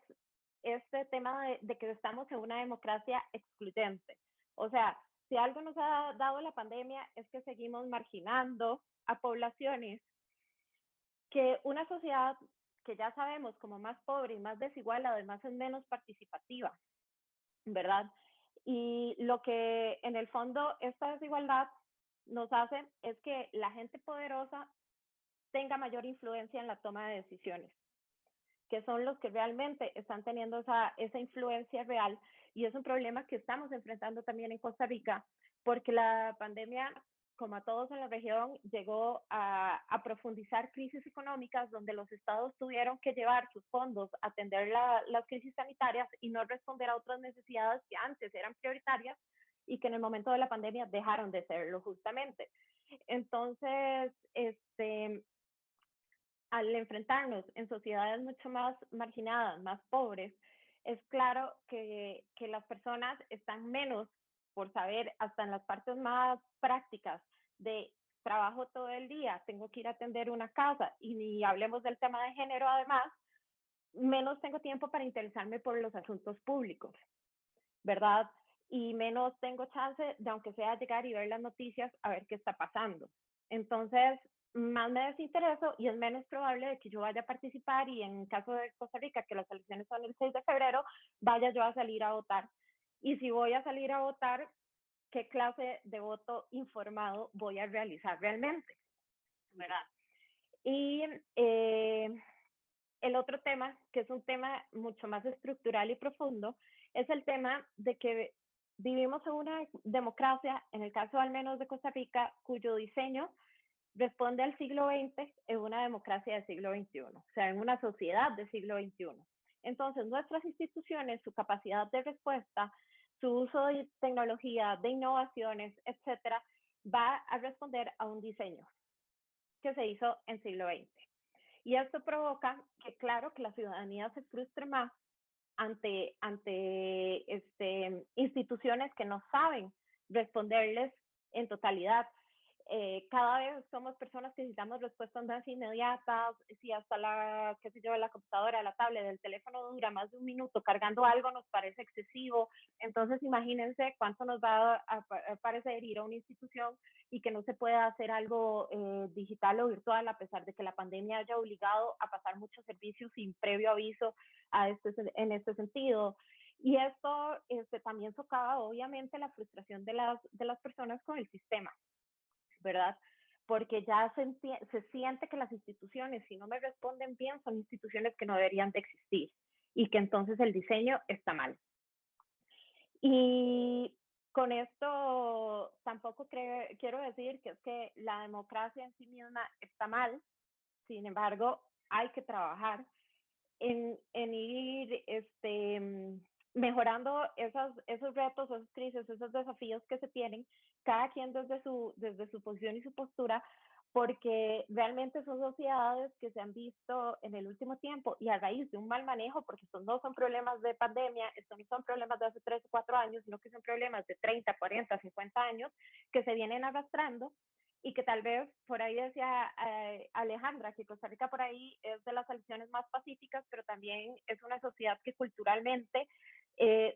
este tema de que estamos en una democracia excluyente. O sea, si algo nos ha dado la pandemia es que seguimos marginando a poblaciones que una sociedad que ya sabemos como más pobre y más desigual, además es menos participativa, ¿verdad? Y lo que en el fondo esta desigualdad nos hace es que la gente poderosa tenga mayor influencia en la toma de decisiones, que son los que realmente están teniendo esa influencia real. Y es un problema que estamos enfrentando también en Costa Rica, porque la pandemia, como a todos en la región, llegó a profundizar crisis económicas donde los estados tuvieron que llevar sus fondos a atender las crisis sanitarias y no responder a otras necesidades que antes eran prioritarias y que en el momento de la pandemia dejaron de serlo justamente. Entonces, al enfrentarnos en sociedades mucho más marginadas, más pobres, es claro que las personas están menos por saber, hasta en las partes más prácticas de trabajo todo el día, tengo que ir a atender una casa, y ni hablemos del tema de género además, menos tengo tiempo para interesarme por los asuntos públicos, ¿verdad? Y menos tengo chance de, aunque sea, llegar y ver las noticias, a ver qué está pasando. Entonces, más me desintereso y es menos probable de que yo vaya a participar, y en caso de Costa Rica, que las elecciones son el 6 de febrero, vaya yo a salir a votar. Y si voy a salir a votar, ¿qué clase de voto informado voy a realizar realmente? ¿Verdad? Y el otro tema, que es un tema mucho más estructural y profundo, es el tema de que vivimos en una democracia, en el caso al menos de Costa Rica, cuyo diseño responde al siglo XX en una democracia del siglo XXI, o sea, en una sociedad del siglo XXI. Entonces, nuestras instituciones, su capacidad de respuesta, su uso de tecnología, de innovaciones, etcétera, va a responder a un diseño que se hizo en siglo XX. Y esto provoca que, claro, que la ciudadanía se frustre más ante instituciones que no saben responderles en totalidad. cada vez somos personas que necesitamos respuestas más inmediatas. Si hasta la, qué sé yo, la computadora, la tablet, el teléfono dura más de un minuto cargando algo, nos parece excesivo. Entonces, imagínense cuánto nos va a parecer ir a una institución y que no se pueda hacer algo digital o virtual, a pesar de que la pandemia haya obligado a pasar muchos servicios sin previo aviso en este sentido. Y esto también socava, obviamente, la frustración de las personas con el sistema, ¿verdad? Porque ya se siente que las instituciones, si no me responden bien, son instituciones que no deberían de existir y que entonces el diseño está mal. Y con esto tampoco quiero decir que es que la democracia en sí misma está mal. Sin embargo, hay que trabajar en ir mejorando esos retos, esas crisis, esos desafíos que se tienen, cada quien desde su posición y su postura, porque realmente son sociedades que se han visto en el último tiempo y a raíz de un mal manejo, porque estos no son problemas de pandemia, estos no son problemas de hace 3 o 4 años, sino que son problemas de 30, 40, 50 años que se vienen arrastrando y que tal vez por ahí decía Alejandra, que Costa Rica por ahí es de las elecciones más pacíficas, pero también es una sociedad que culturalmente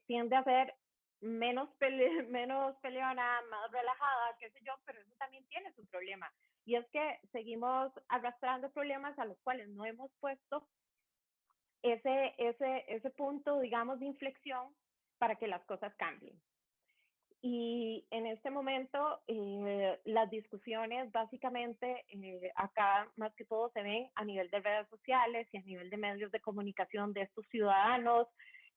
tiende a ser menos peleona, más relajada, qué sé yo, pero eso también tiene su problema. Y es que seguimos arrastrando problemas a los cuales no hemos puesto ese punto, digamos, de inflexión para que las cosas cambien. Y en este momento las discusiones básicamente acá más que todo se ven a nivel de redes sociales y a nivel de medios de comunicación de estos ciudadanos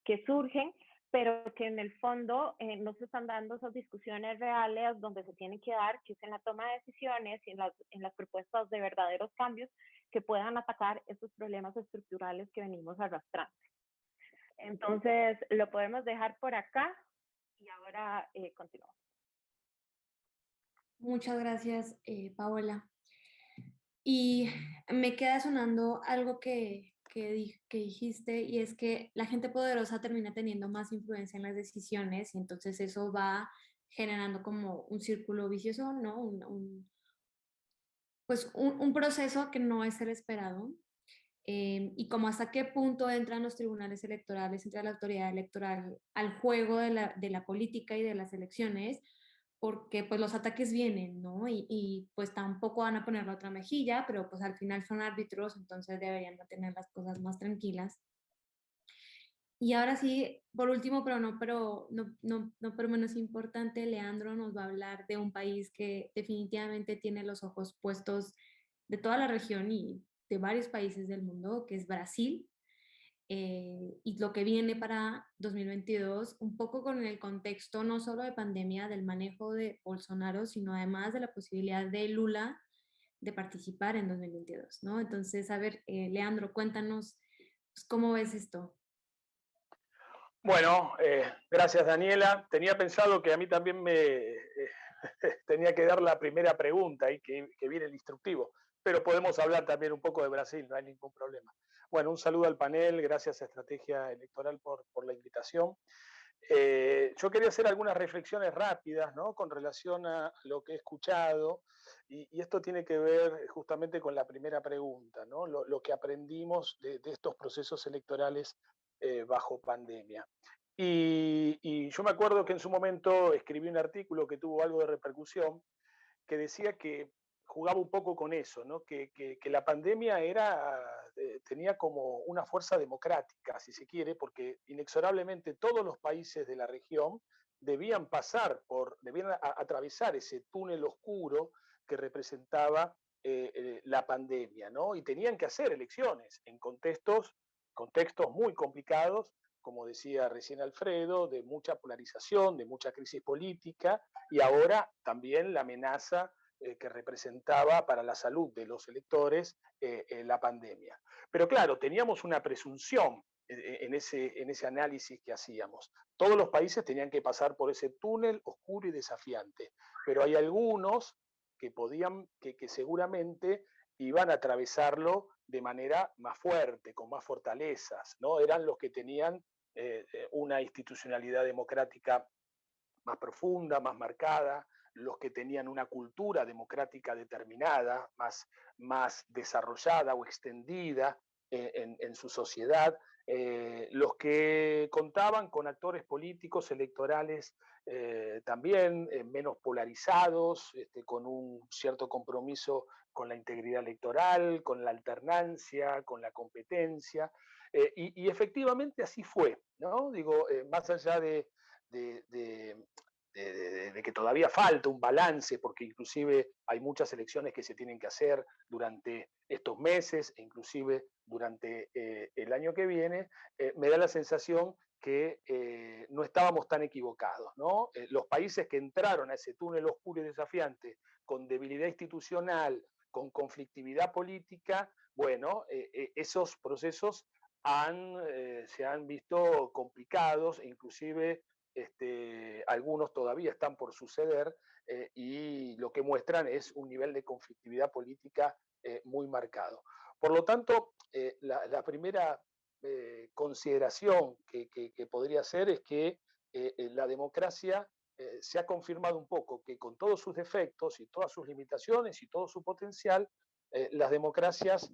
que surgen, pero que en el fondo no se están dando esas discusiones reales donde se tienen que dar, que es en la toma de decisiones y en las propuestas de verdaderos cambios que puedan atacar estos problemas estructurales que venimos arrastrando. Entonces, lo podemos dejar por acá. Y ahora continuamos. Muchas gracias, Paola. Y me queda sonando algo que dijiste, y es que la gente poderosa termina teniendo más influencia en las decisiones y entonces eso va generando como un círculo vicioso, ¿no? Pues un proceso que no es el esperado. Y como hasta qué punto entran los tribunales electorales, entra la autoridad electoral al juego de la política y de las elecciones, porque pues los ataques vienen, ¿no? Y pues tampoco van a poner la otra mejilla, pero pues al final son árbitros, entonces deberían mantener las cosas más tranquilas. Y ahora sí, por último, pero no pero menos importante, Leandro nos va a hablar de un país que definitivamente tiene los ojos puestos de toda la región y de varios países del mundo, que es Brasil, y lo que viene para 2022, un poco con el contexto no solo de pandemia, del manejo de Bolsonaro, sino además de la posibilidad de Lula de participar en 2022, ¿no? Entonces, a ver, Leandro, cuéntanos, pues, ¿cómo ves esto? Bueno, gracias Daniela. Tenía pensado que a mí también me tenía que dar la primera pregunta y que viene el instructivo, pero podemos hablar también un poco de Brasil, no hay ningún problema. Bueno, un saludo al panel, gracias a Estrategia Electoral por la invitación. Yo quería hacer algunas reflexiones rápidas, ¿no? Con relación a lo que he escuchado, y esto tiene que ver justamente con la primera pregunta, ¿no? Lo que aprendimos de estos procesos electorales bajo pandemia. Y yo me acuerdo que en su momento escribí un artículo que tuvo algo de repercusión, que decía que jugaba un poco con eso, ¿no? que la pandemia tenía como una fuerza democrática, si se quiere, porque inexorablemente todos los países de la región debían atravesar ese túnel oscuro que representaba la pandemia, ¿no? Y tenían que hacer elecciones en contextos muy complicados, como decía recién Alfredo, de mucha polarización, de mucha crisis política, y ahora también la amenaza que representaba para la salud de los electores la pandemia. Pero claro, teníamos una presunción en ese análisis que hacíamos. Todos los países tenían que pasar por ese túnel oscuro y desafiante, pero hay algunos que seguramente iban a atravesarlo de manera más fuerte, con más fortalezas, ¿no? Eran los que tenían una institucionalidad democrática más profunda, más marcada, los que tenían una cultura democrática determinada, más desarrollada o extendida en su sociedad, los que contaban con actores políticos electorales también menos polarizados, con un cierto compromiso con la integridad electoral, con la alternancia, con la competencia, y efectivamente así fue, ¿no? Digo, más allá de que todavía falta un balance, porque inclusive hay muchas elecciones que se tienen que hacer durante estos meses e inclusive durante el año que viene, me da la sensación que no estábamos tan equivocados, ¿no? Los países que entraron a ese túnel oscuro y desafiante con debilidad institucional, con conflictividad política, bueno, esos procesos se han visto complicados e inclusive algunos todavía están por suceder y lo que muestran es un nivel de conflictividad política muy marcado. Por lo tanto, la primera consideración que podría hacer es que la democracia se ha confirmado un poco que con todos sus defectos y todas sus limitaciones y todo su potencial, las democracias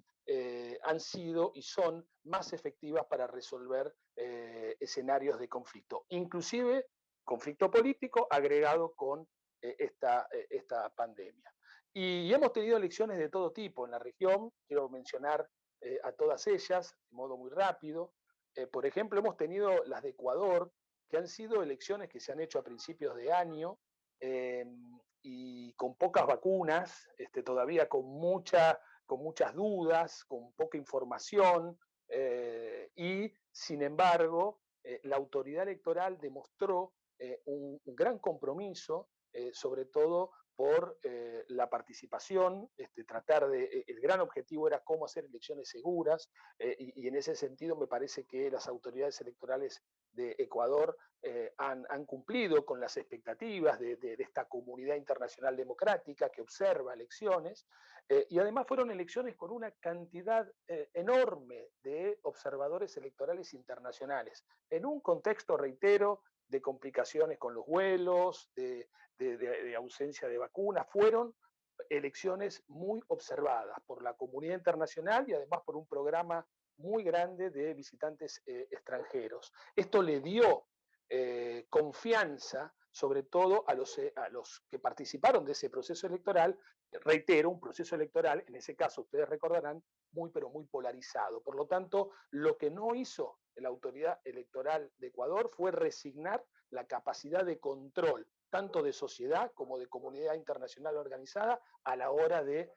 han sido y son más efectivas para resolver escenarios de conflicto, inclusive conflicto político agregado con esta pandemia. Y hemos tenido elecciones de todo tipo en la región, quiero mencionar a todas ellas de modo muy rápido. Por ejemplo, hemos tenido las de Ecuador, que han sido elecciones que se han hecho a principios de año y con pocas vacunas, todavía con muchas dudas, con poca información, y sin embargo, la autoridad electoral demostró un gran compromiso, sobre todo por la participación, el gran objetivo era cómo hacer elecciones seguras, y en ese sentido me parece que las autoridades electorales de Ecuador han cumplido con las expectativas de esta comunidad internacional democrática que observa elecciones, y además fueron elecciones con una cantidad enorme de observadores electorales internacionales, en un contexto, reitero, de complicaciones con los vuelos, de ausencia de vacunas. Fueron elecciones muy observadas por la comunidad internacional y además por un programa muy grande de visitantes extranjeros. Esto le dio confianza, sobre todo a los que participaron de ese proceso electoral, reitero, un proceso electoral, en ese caso ustedes recordarán, pero muy polarizado. Por lo tanto, lo que no hizo la autoridad electoral de Ecuador fue resignar la capacidad de control, tanto de sociedad como de comunidad internacional organizada, a la hora de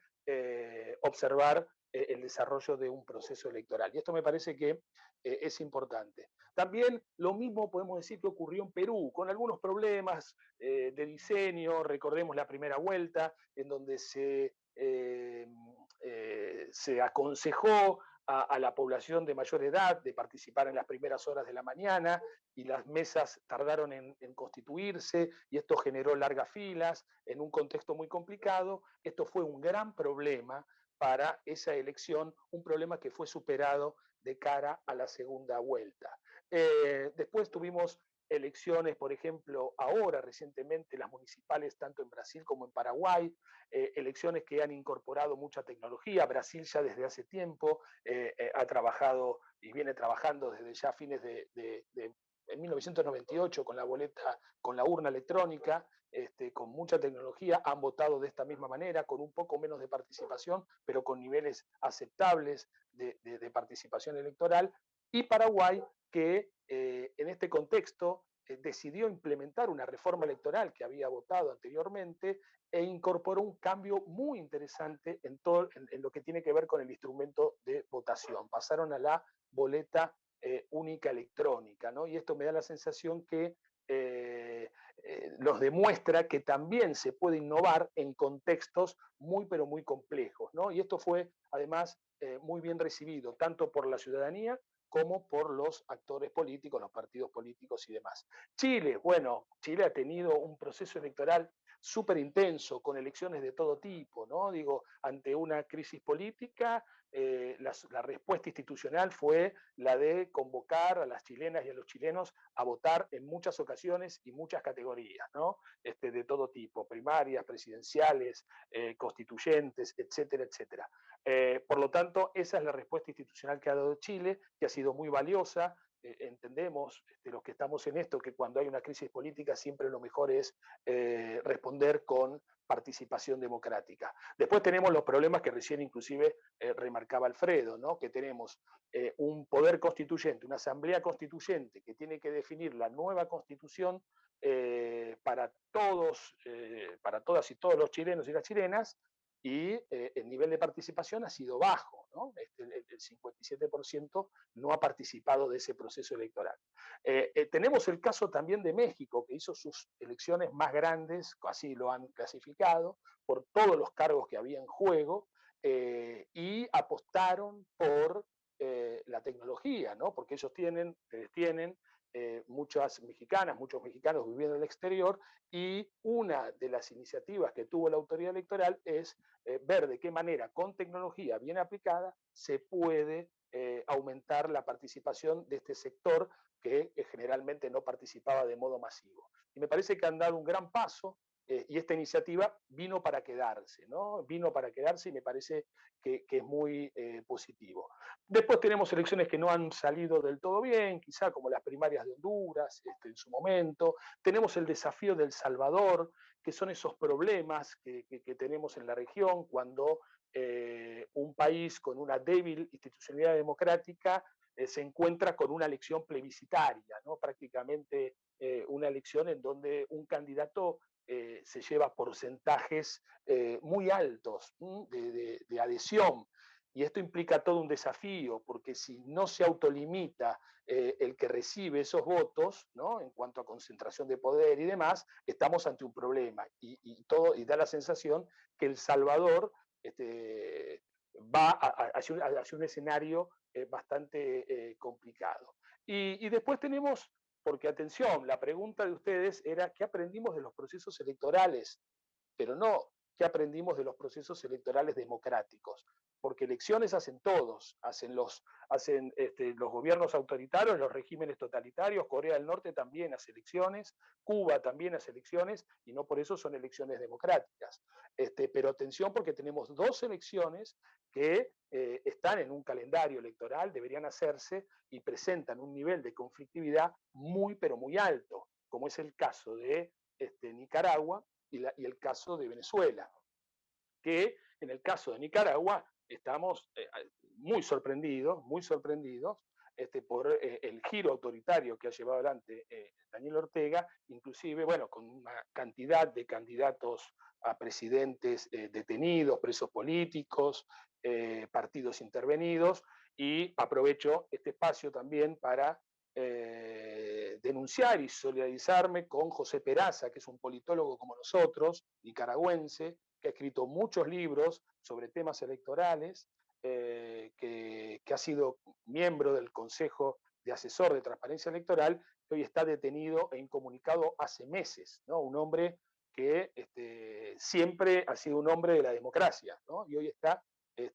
observar el desarrollo de un proceso electoral. Y esto me parece que es importante. También lo mismo podemos decir que ocurrió en Perú, con algunos problemas de diseño. Recordemos la primera vuelta, en donde se aconsejó a la población de mayor edad de participar en las primeras horas de la mañana, y las mesas tardaron en constituirse, y esto generó largas filas en un contexto muy complicado. Esto fue un gran problema para esa elección, un problema que fue superado de cara a la segunda vuelta. Después tuvimos elecciones, por ejemplo, ahora recientemente las municipales, tanto en Brasil como en Paraguay, elecciones que han incorporado mucha tecnología. Brasil ya desde hace tiempo ha trabajado y viene trabajando desde ya fines en 1998 con la boleta, con la urna electrónica, con mucha tecnología. Han votado de esta misma manera, con un poco menos de participación, pero con niveles aceptables de participación electoral. Y Paraguay, que en este contexto decidió implementar una reforma electoral que había votado anteriormente e incorporó un cambio muy interesante en lo que tiene que ver con el instrumento de votación. Pasaron a la boleta única electrónica, ¿no? Y esto me da la sensación que nos demuestra que también se puede innovar en contextos pero muy complejos, ¿no? Y esto fue además muy bien recibido, tanto por la ciudadanía como por los actores políticos, los partidos políticos y demás. Chile, bueno, Chile ha tenido un proceso electoral súper intenso, con elecciones de todo tipo, ¿no? Digo, ante una crisis política, la respuesta institucional fue la de convocar a las chilenas y a los chilenos a votar en muchas ocasiones y muchas categorías, ¿no? De todo tipo, primarias, presidenciales, constituyentes, etcétera, etcétera. Por lo tanto, esa es la respuesta institucional que ha dado Chile, que ha sido muy valiosa. Entendemos, los que estamos en esto, que cuando hay una crisis política siempre lo mejor es responder con participación democrática. Después tenemos los problemas que recién inclusive remarcaba Alfredo, ¿no? Que tenemos un poder constituyente, una asamblea constituyente que tiene que definir la nueva constitución para todas y todos los chilenos y las chilenas, y el nivel de participación ha sido bajo, ¿no? El 57% no ha participado de ese proceso electoral. Tenemos el caso también de México, que hizo sus elecciones más grandes, así lo han clasificado, por todos los cargos que había en juego, y apostaron por la tecnología, ¿no? Porque ellos tienen muchos mexicanos viviendo en el exterior, y una de las iniciativas que tuvo la autoridad electoral es ver de qué manera, con tecnología bien aplicada, se puede aumentar la participación de este sector que generalmente no participaba de modo masivo. Y me parece que han dado un gran paso, y esta iniciativa vino para quedarse, ¿no? Vino para quedarse, y me parece que es muy positivo. Después tenemos elecciones que no han salido del todo bien, quizá como las primarias de Honduras en su momento. Tenemos el desafío del Salvador, que son esos problemas que tenemos en la región cuando un país con una débil institucionalidad democrática se encuentra con una elección plebiscitaria, ¿no? Prácticamente una elección en donde un candidato se lleva porcentajes muy altos de adhesión. Y esto implica todo un desafío, porque si no se autolimita el que recibe esos votos, ¿no? En cuanto a concentración de poder y demás, estamos ante un problema. Y da la sensación que El Salvador va hacia un escenario bastante complicado. Y después tenemos, porque atención, la pregunta de ustedes era ¿qué aprendimos de los procesos electorales? Pero no qué aprendimos de los procesos electorales democráticos, porque elecciones hacen todos, hacen los gobiernos autoritarios, los regímenes totalitarios, Corea del Norte también hace elecciones, Cuba también hace elecciones, y no por eso son elecciones democráticas. Pero atención, porque tenemos dos elecciones que están en un calendario electoral, deberían hacerse, y presentan un nivel de conflictividad muy, pero muy alto, como es el caso de Nicaragua y el caso de Venezuela, que en el caso de Nicaragua estamos muy sorprendidos por el giro autoritario que ha llevado adelante Daniel Ortega, inclusive, bueno, con una cantidad de candidatos a presidentes detenidos, presos políticos, partidos intervenidos, y aprovecho este espacio también para denunciar y solidarizarme con José Peraza, que es un politólogo como nosotros, nicaragüense, que ha escrito muchos libros sobre temas electorales, que ha sido miembro del Consejo de Asesor de Transparencia Electoral, que hoy está detenido e incomunicado hace meses, ¿no? Un hombre que siempre ha sido un hombre de la democracia, ¿no? Y hoy está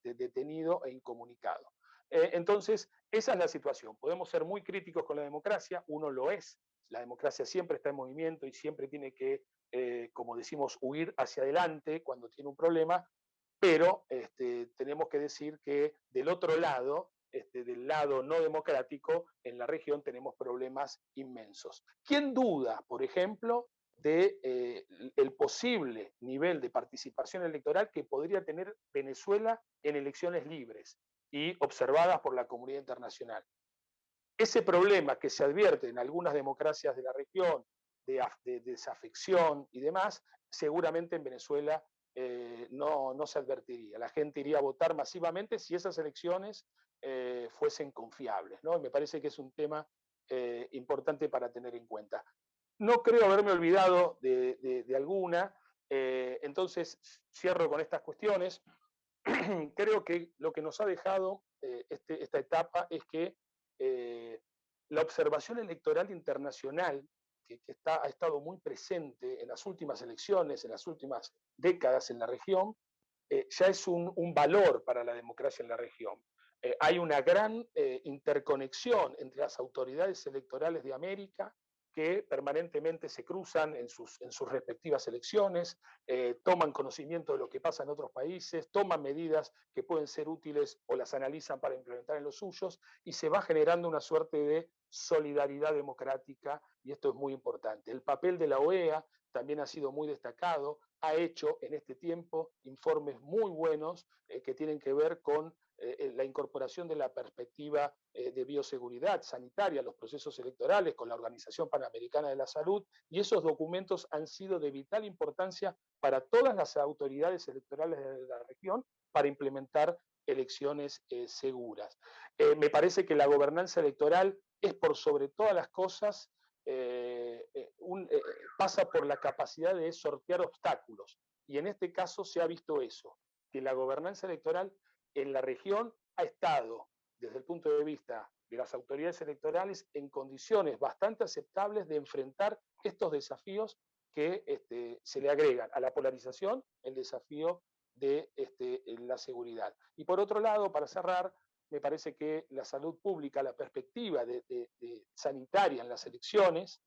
detenido e incomunicado. Entonces, esa es la situación. Podemos ser muy críticos con la democracia, uno lo es. La democracia siempre está en movimiento y siempre tiene que, como decimos, huir hacia adelante cuando tiene un problema, pero tenemos que decir que del otro lado, del lado no democrático, en la región tenemos problemas inmensos. ¿Quién duda, por ejemplo, del posible nivel de participación electoral que podría tener Venezuela en elecciones libres y observadas por la comunidad internacional? Ese problema que se advierte en algunas democracias de la región, de desafección y demás, seguramente en Venezuela no se advertiría. La gente iría a votar masivamente si esas elecciones fuesen confiables, ¿no? Y me parece que es un tema importante para tener en cuenta. No creo haberme olvidado de alguna, entonces cierro con estas cuestiones. Creo que lo que nos ha dejado esta etapa es que la observación electoral internacional ha estado muy presente en las últimas elecciones, en las últimas décadas en la región, ya es un valor para la democracia en la región. Hay una gran interconexión entre las autoridades electorales de América, que permanentemente se cruzan en sus respectivas elecciones, toman conocimiento de lo que pasa en otros países, toman medidas que pueden ser útiles o las analizan para implementar en los suyos, y se va generando una suerte de solidaridad democrática, y esto es muy importante. El papel de la OEA también ha sido muy destacado, ha hecho en este tiempo informes muy buenos que tienen que ver con la incorporación de la perspectiva de bioseguridad sanitaria a los procesos electorales con la Organización Panamericana de la Salud, y esos documentos han sido de vital importancia para todas las autoridades electorales de la región para implementar elecciones seguras. Me parece que la gobernanza electoral es por sobre todas las cosas pasa por la capacidad de sortear obstáculos, y en este caso se ha visto eso, que la gobernanza electoral en la región ha estado, desde el punto de vista de las autoridades electorales, en condiciones bastante aceptables de enfrentar estos desafíos que se le agregan a la polarización, el desafío de la seguridad. Y por otro lado, para cerrar, me parece que la salud pública, la perspectiva de sanitaria en las elecciones,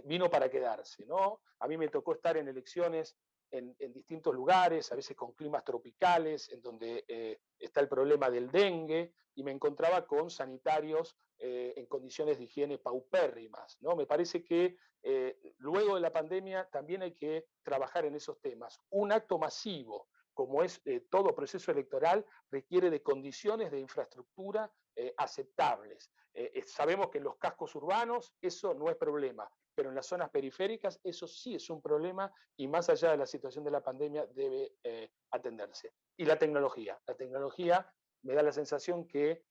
vino para quedarse, ¿no? A mí me tocó estar en elecciones en distintos lugares, a veces con climas tropicales, en donde está el problema del dengue, y me encontraba con sanitarios en condiciones de higiene paupérrimas, ¿no? Me parece que luego de la pandemia también hay que trabajar en esos temas. Un acto masivo, como es todo proceso electoral, requiere de condiciones de infraestructura aceptables. Sabemos que en los cascos urbanos eso no es problema, pero en las zonas periféricas eso sí es un problema, y más allá de la situación de la pandemia debe atenderse. Y la tecnología me da la sensación que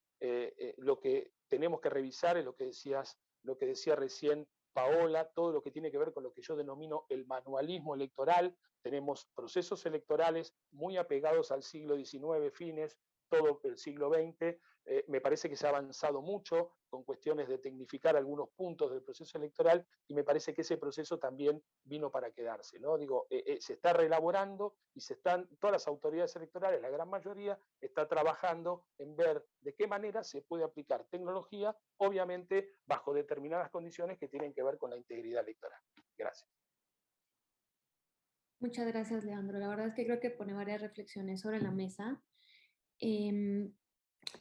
lo que tenemos que revisar es lo que decía recién Paola, todo lo que tiene que ver con lo que yo denomino el manualismo electoral. Tenemos procesos electorales muy apegados al siglo XIX, fines, todo el siglo XX. Me parece que se ha avanzado mucho con cuestiones de tecnificar algunos puntos del proceso electoral, y me parece que ese proceso también vino para quedarse, ¿no? Digo, se está reelaborando, y todas las autoridades electorales, la gran mayoría, está trabajando en ver de qué manera se puede aplicar tecnología, obviamente bajo determinadas condiciones que tienen que ver con la integridad electoral. Gracias. Muchas gracias, Leandro. La verdad es que creo que pone varias reflexiones sobre la mesa.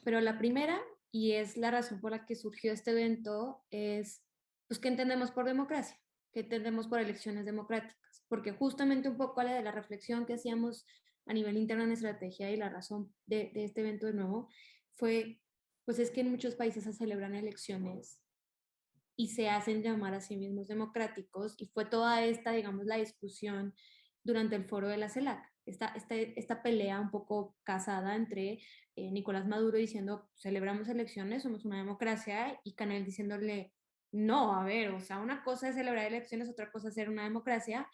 Pero la primera, y es la razón por la que surgió este evento, es pues, ¿qué entendemos por democracia? ¿Qué entendemos por elecciones democráticas? Porque justamente un poco de la reflexión que hacíamos a nivel interno en estrategia, y la razón de este evento de nuevo fue, pues es que en muchos países se celebran elecciones y se hacen llamar a sí mismos democráticos, y fue toda esta, digamos, la discusión durante el foro de la CELAC, esta pelea un poco casada entre Nicolás Maduro diciendo celebramos elecciones, somos una democracia, y Canel diciéndole no, a ver, o sea, una cosa es celebrar elecciones, otra cosa es ser una democracia.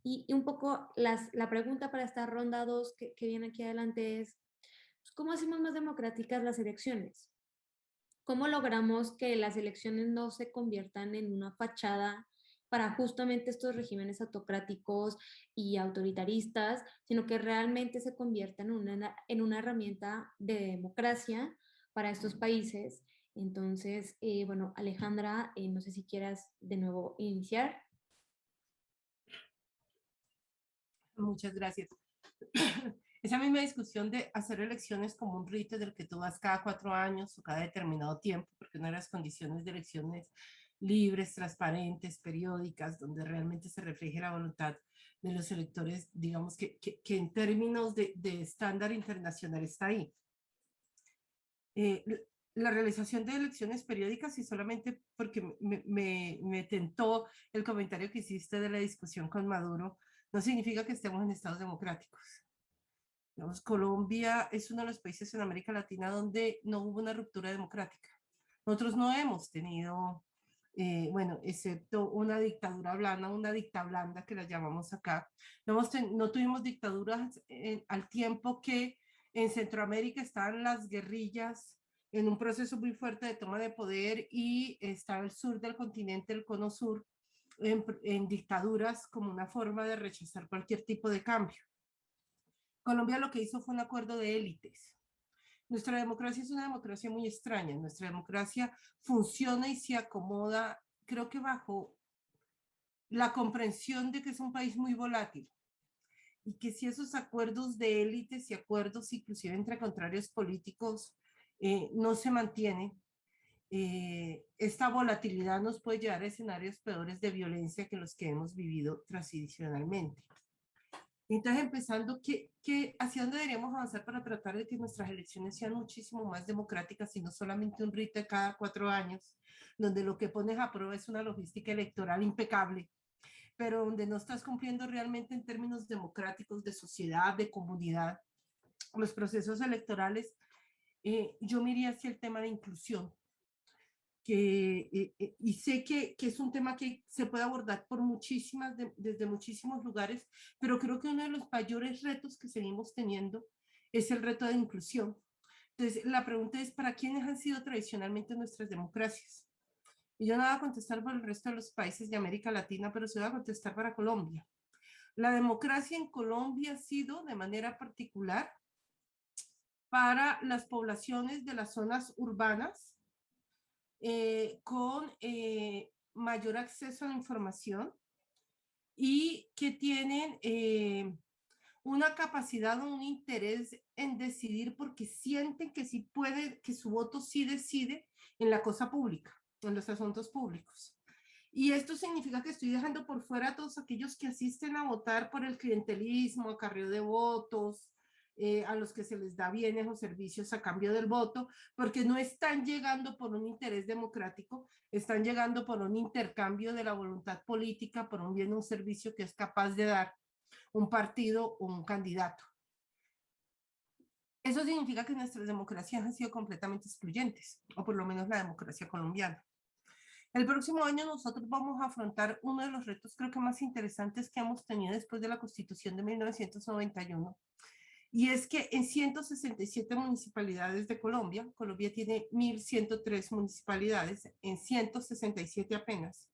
Y un poco la pregunta para esta ronda 2 que viene aquí adelante es, pues, ¿cómo hacemos más democráticas las elecciones? ¿Cómo logramos que las elecciones no se conviertan en una fachada para justamente estos regímenes autocráticos y autoritaristas, sino que realmente se conviertan en una herramienta de democracia para estos países? Entonces, bueno, Alejandra, no sé si quieras de nuevo iniciar. Muchas gracias. Esa misma discusión de hacer elecciones como un rito del que tú vas cada 4 años o cada determinado tiempo, porque no eran las condiciones de elecciones libres, transparentes, periódicas, donde realmente se refleje la voluntad de los electores, digamos que en términos de estándar internacional está ahí. La realización de elecciones periódicas, y solamente porque me tentó el comentario que hiciste de la discusión con Maduro, no significa que estemos en estados democráticos. Digamos, Colombia es uno de los países en América Latina donde no hubo una ruptura democrática. Nosotros no hemos tenido, bueno, excepto una dictadura blanda, una dicta blanda que la llamamos acá, no tuvimos dictaduras al tiempo que en Centroamérica estaban las guerrillas en un proceso muy fuerte de toma de poder, y está el sur del continente, el cono sur, en dictaduras como una forma de rechazar cualquier tipo de cambio. Colombia lo que hizo fue un acuerdo de élites. Nuestra democracia es una democracia muy extraña. Nuestra democracia funciona y se acomoda, creo que bajo la comprensión de que es un país muy volátil y que si esos acuerdos de élites y acuerdos inclusive entre contrarios políticos no se mantienen, esta volatilidad nos puede llevar a escenarios peores de violencia que los que hemos vivido tradicionalmente. Entonces, empezando, ¿hacia dónde deberíamos avanzar para tratar de que nuestras elecciones sean muchísimo más democráticas y no solamente un rito de cada 4 años, donde lo que pones a prueba es una logística electoral impecable, pero donde no estás cumpliendo realmente en términos democráticos de sociedad, de comunidad, los procesos electorales? Yo me iría hacia el tema de inclusión, y sé que es un tema que se puede abordar por desde muchísimos lugares, pero creo que uno de los mayores retos que seguimos teniendo es el reto de inclusión. Entonces, la pregunta es, ¿para quiénes han sido tradicionalmente nuestras democracias? Y yo no voy a contestar por el resto de los países de América Latina, pero sí voy a contestar para Colombia. La democracia en Colombia ha sido de manera particular para las poblaciones de las zonas urbanas, con mayor acceso a la información y que tienen una capacidad o un interés en decidir porque sienten que sí puede, que su voto sí decide en la cosa pública, en los asuntos públicos. Y esto significa que estoy dejando por fuera a todos aquellos que asisten a votar por el clientelismo, acarreo de votos, a los que se les da bienes o servicios a cambio del voto, porque no están llegando por un interés democrático, están llegando por un intercambio de la voluntad política, por un bien o un servicio que es capaz de dar un partido o un candidato. Eso significa que nuestras democracias han sido completamente excluyentes, o por lo menos la democracia colombiana. El próximo año nosotros vamos a afrontar uno de los retos creo que más interesantes que hemos tenido después de la Constitución de 1991, y es que en 167 municipalidades de Colombia, Colombia tiene 1.103 municipalidades, en 167 apenas,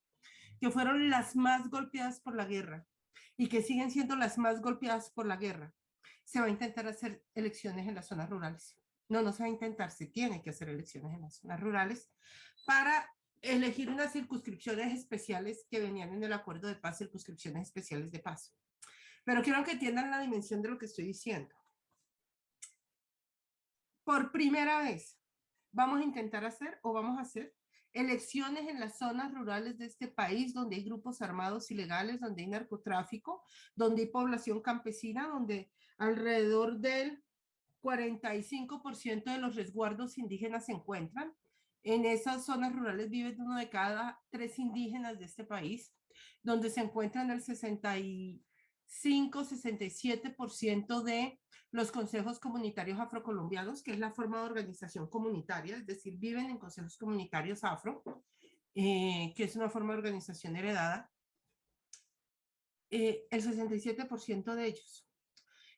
que fueron las más golpeadas por la guerra y que siguen siendo las más golpeadas por la guerra, se va a intentar hacer elecciones en las zonas rurales. No, no se va a intentar, se tiene que hacer elecciones en las zonas rurales para elegir unas circunscripciones especiales que venían en el acuerdo de paz, circunscripciones especiales de paz. Pero quiero que entiendan la dimensión de lo que estoy diciendo. Por primera vez vamos a intentar hacer o vamos a hacer elecciones en las zonas rurales de este país donde hay grupos armados ilegales, donde hay narcotráfico, donde hay población campesina, donde alrededor del 45% de los resguardos indígenas se encuentran. En esas zonas rurales vive 1 de cada 3 indígenas de este país, donde se encuentran el 65-67% de los consejos comunitarios afrocolombianos, que es la forma de organización comunitaria, es decir, viven en consejos comunitarios afro, que es una forma de organización heredada, el 67% de ellos.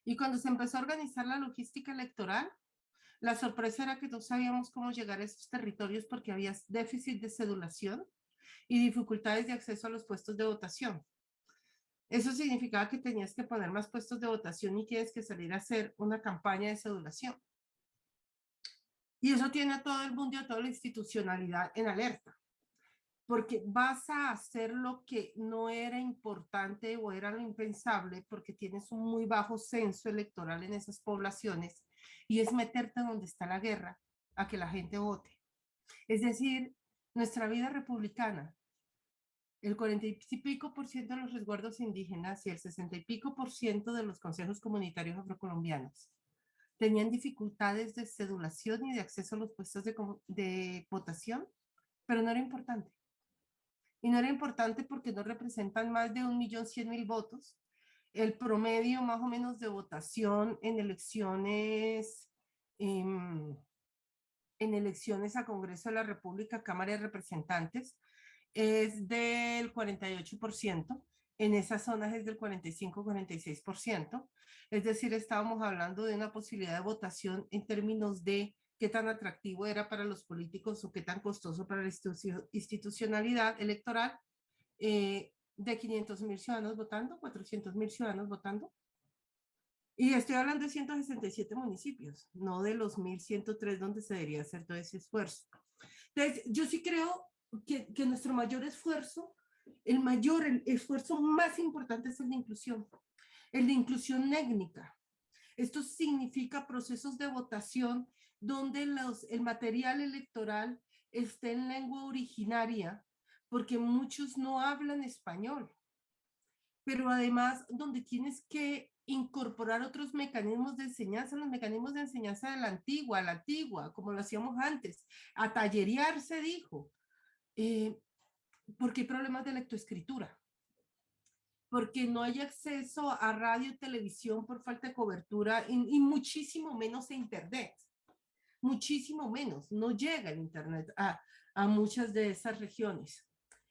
Y cuando se empezó a organizar la logística electoral, la sorpresa era que no sabíamos cómo llegar a esos territorios porque había déficit de cedulación y dificultades de acceso a los puestos de votación. Eso significaba que tenías que poner más puestos de votación y tienes que salir a hacer una campaña de cedulación. Y eso tiene a todo el mundo y a toda la institucionalidad en alerta, porque vas a hacer lo que no era importante o era lo impensable porque tienes un muy bajo censo electoral en esas poblaciones, y es meterte donde está la guerra a que la gente vote. Es decir, nuestra vida republicana, el 40 y pico por ciento de los resguardos indígenas y el 60 y pico por ciento de los consejos comunitarios afrocolombianos tenían dificultades de cedulación y de acceso a los puestos de votación, pero no era importante. Y no era importante porque no representan más de 1.100.000 votos. El promedio más o menos de votación en elecciones a Congreso de la República, Cámara de Representantes, es del 48%, en esas zonas es del 45-46%, es decir, estábamos hablando de una posibilidad de votación en términos de qué tan atractivo era para los políticos o qué tan costoso para la institucionalidad electoral de 500.000 ciudadanos votando, 400.000 ciudadanos votando. Y estoy hablando de 167 municipios, no de los 1.103 donde se debería hacer todo ese esfuerzo. Entonces, yo sí creo que nuestro mayor esfuerzo, el esfuerzo más importante es el de inclusión étnica. Esto significa procesos de votación donde el material electoral esté en lengua originaria, porque muchos no hablan español, pero además donde tienes que incorporar otros mecanismos de enseñanza, los mecanismos de enseñanza de la antigua, como lo hacíamos antes, a tallerear se dijo, porque hay problemas de lectoescritura, porque no hay acceso a radio y televisión por falta de cobertura y muchísimo menos a internet, muchísimo menos, no llega el internet a muchas de esas regiones.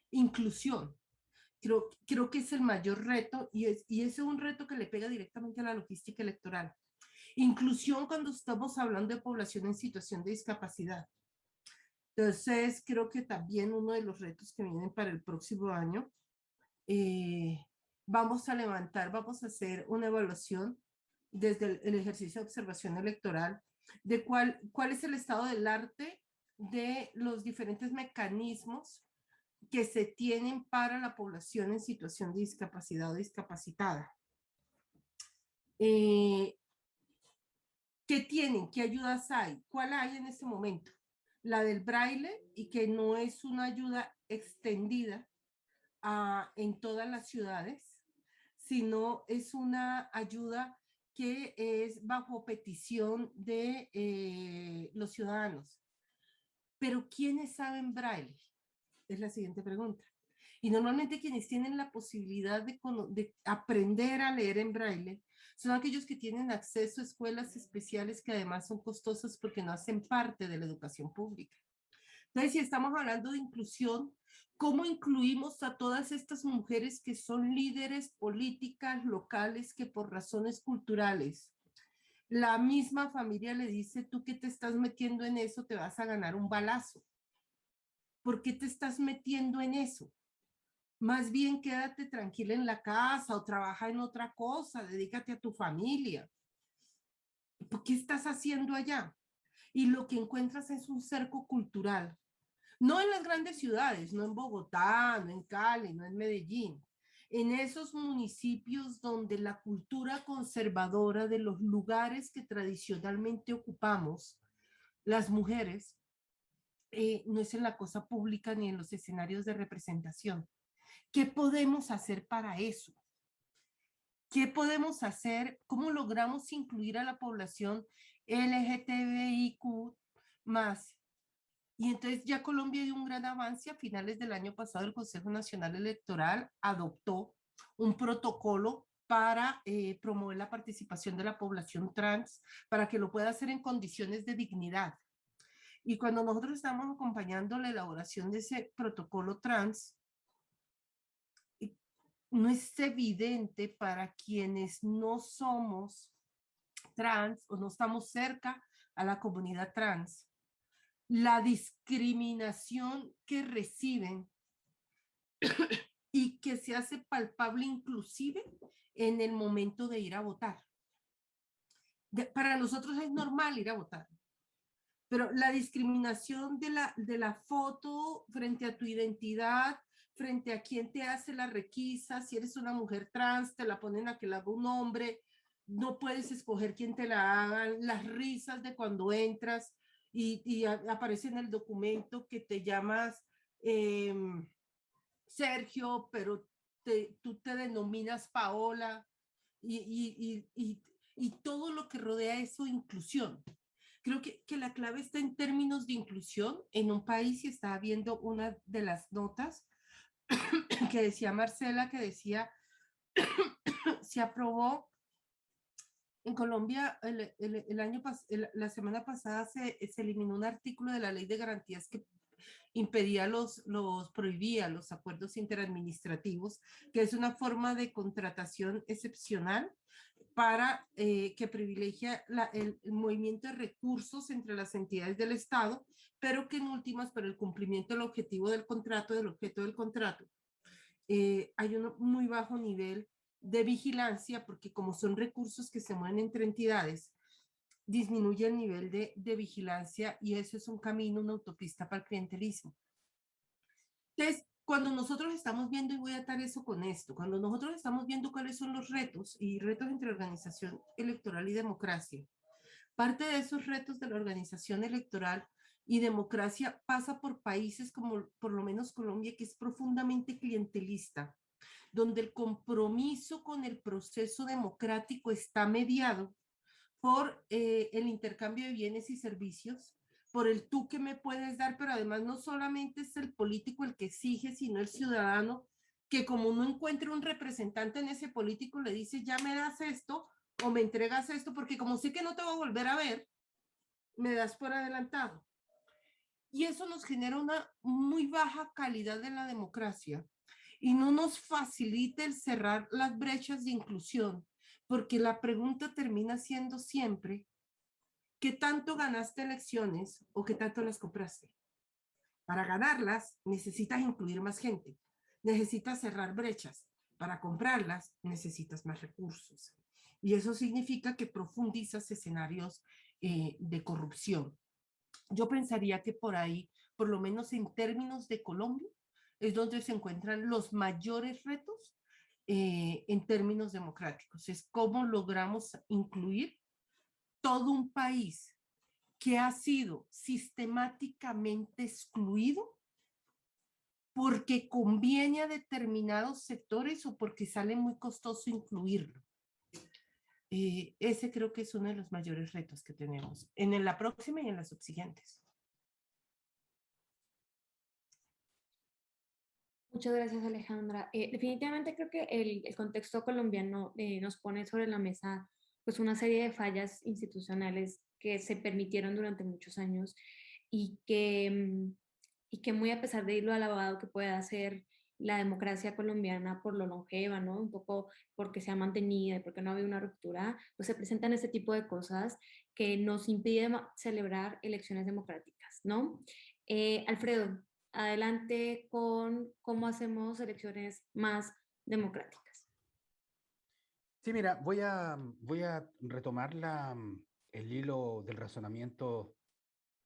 Inclusión. Creo que es el mayor reto y ese es un reto que le pega directamente a la logística electoral. Inclusión cuando estamos hablando de población en situación de discapacidad. Entonces, creo que también uno de los retos que vienen para el próximo año, vamos a hacer una evaluación desde el ejercicio de observación electoral de cuál es el estado del arte de los diferentes mecanismos que se tienen para la población en situación de discapacidad o discapacitada. ¿Qué tienen? ¿Qué ayudas hay? ¿Cuál hay en este momento? La del braille, y que no es una ayuda extendida en todas las ciudades, sino es una ayuda que es bajo petición de los ciudadanos. Pero ¿quiénes saben braille? Es la siguiente pregunta. Y normalmente quienes tienen la posibilidad de aprender a leer en braille son aquellos que tienen acceso a escuelas especiales que además son costosas porque no hacen parte de la educación pública. Entonces, si estamos hablando de inclusión, ¿cómo incluimos a todas estas mujeres que son líderes políticas locales que por razones culturales, la misma familia le dice, tú que te estás metiendo en eso, te vas a ganar un balazo? ¿Por qué te estás metiendo en eso? Más bien quédate tranquila en la casa o trabaja en otra cosa, dedícate a tu familia. ¿Por qué estás haciendo allá? Y lo que encuentras es un cerco cultural. No en las grandes ciudades, no en Bogotá, no en Cali, no en Medellín. En esos municipios donde la cultura conservadora de los lugares que tradicionalmente ocupamos, las mujeres, no es en la cosa pública ni en los escenarios de representación. ¿Qué podemos hacer para eso? ¿Qué podemos hacer? ¿Cómo logramos incluir a la población LGTBIQ más? Y entonces ya Colombia dio un gran avance. A finales del año pasado el Consejo Nacional Electoral adoptó un protocolo para promover la participación de la población trans, para que lo pueda hacer en condiciones de dignidad. Y cuando nosotros estamos acompañando la elaboración de ese protocolo trans, no es evidente para quienes no somos trans o no estamos cerca a la comunidad trans, la discriminación que reciben y que se hace palpable inclusive en el momento de ir a votar. Para nosotros es normal ir a votar, pero la discriminación de la foto frente a tu identidad, frente a quién te hace la requisa, si eres una mujer trans, te la ponen a que la haga un hombre, no puedes escoger quién te la haga, las risas de cuando entras y aparece en el documento que te llamas Sergio, pero tú te denominas Paola y todo lo que rodea eso, inclusión. Creo que la clave está en términos de inclusión en un país, y estaba viendo una de las notas que decía Marcela, que decía, se aprobó en Colombia la semana pasada se eliminó un artículo de la Ley de Garantías que impedía prohibía los acuerdos interadministrativos, que es una forma de contratación excepcional para que privilegia el movimiento de recursos entre las entidades del Estado, pero que en últimas, para el cumplimiento del objetivo del contrato, del objeto del contrato, hay un muy bajo nivel de vigilancia, porque como son recursos que se mueven entre entidades, disminuye el nivel de vigilancia y eso es un camino, una autopista para el clientelismo. Entonces, cuando nosotros estamos viendo, y voy a atar eso con esto, cuando nosotros estamos viendo cuáles son los retos y retos entre organización electoral y democracia, parte de esos retos de la organización electoral y democracia pasa por países como por lo menos Colombia, que es profundamente clientelista, donde el compromiso con el proceso democrático está mediado por el intercambio de bienes y servicios, por el tú que me puedes dar, pero además no solamente es el político el que exige, sino el ciudadano, que como no encuentra un representante en ese político, le dice, ya me das esto o me entregas esto, porque como sé que no te voy a volver a ver, me das por adelantado. Y eso nos genera una muy baja calidad de la democracia y no nos facilita el cerrar las brechas de inclusión, porque la pregunta termina siendo siempre, ¿qué tanto ganaste elecciones o qué tanto las compraste? Para ganarlas necesitas incluir más gente, necesitas cerrar brechas, para comprarlas necesitas más recursos. Y eso significa que profundizas escenarios de corrupción. Yo pensaría que por ahí, por lo menos en términos de Colombia, es donde se encuentran los mayores retos en términos democráticos. Es cómo logramos incluir todo un país que ha sido sistemáticamente excluido porque conviene a determinados sectores o porque sale muy costoso incluirlo. Ese creo que es uno de los mayores retos que tenemos en la próxima y en las subsiguientes. Muchas gracias, Alejandra. Definitivamente creo que el contexto colombiano nos pone sobre la mesa pues una serie de fallas institucionales que se permitieron durante muchos años y que muy a pesar de lo alabado que pueda ser la democracia colombiana por lo longeva, ¿no? Un poco porque se ha mantenido y porque no ha habido una ruptura, pues se presentan este tipo de cosas que nos impiden celebrar elecciones democráticas, ¿no? Alfredo, adelante con cómo hacemos elecciones más democráticas. Sí, mira, voy a retomar el hilo del razonamiento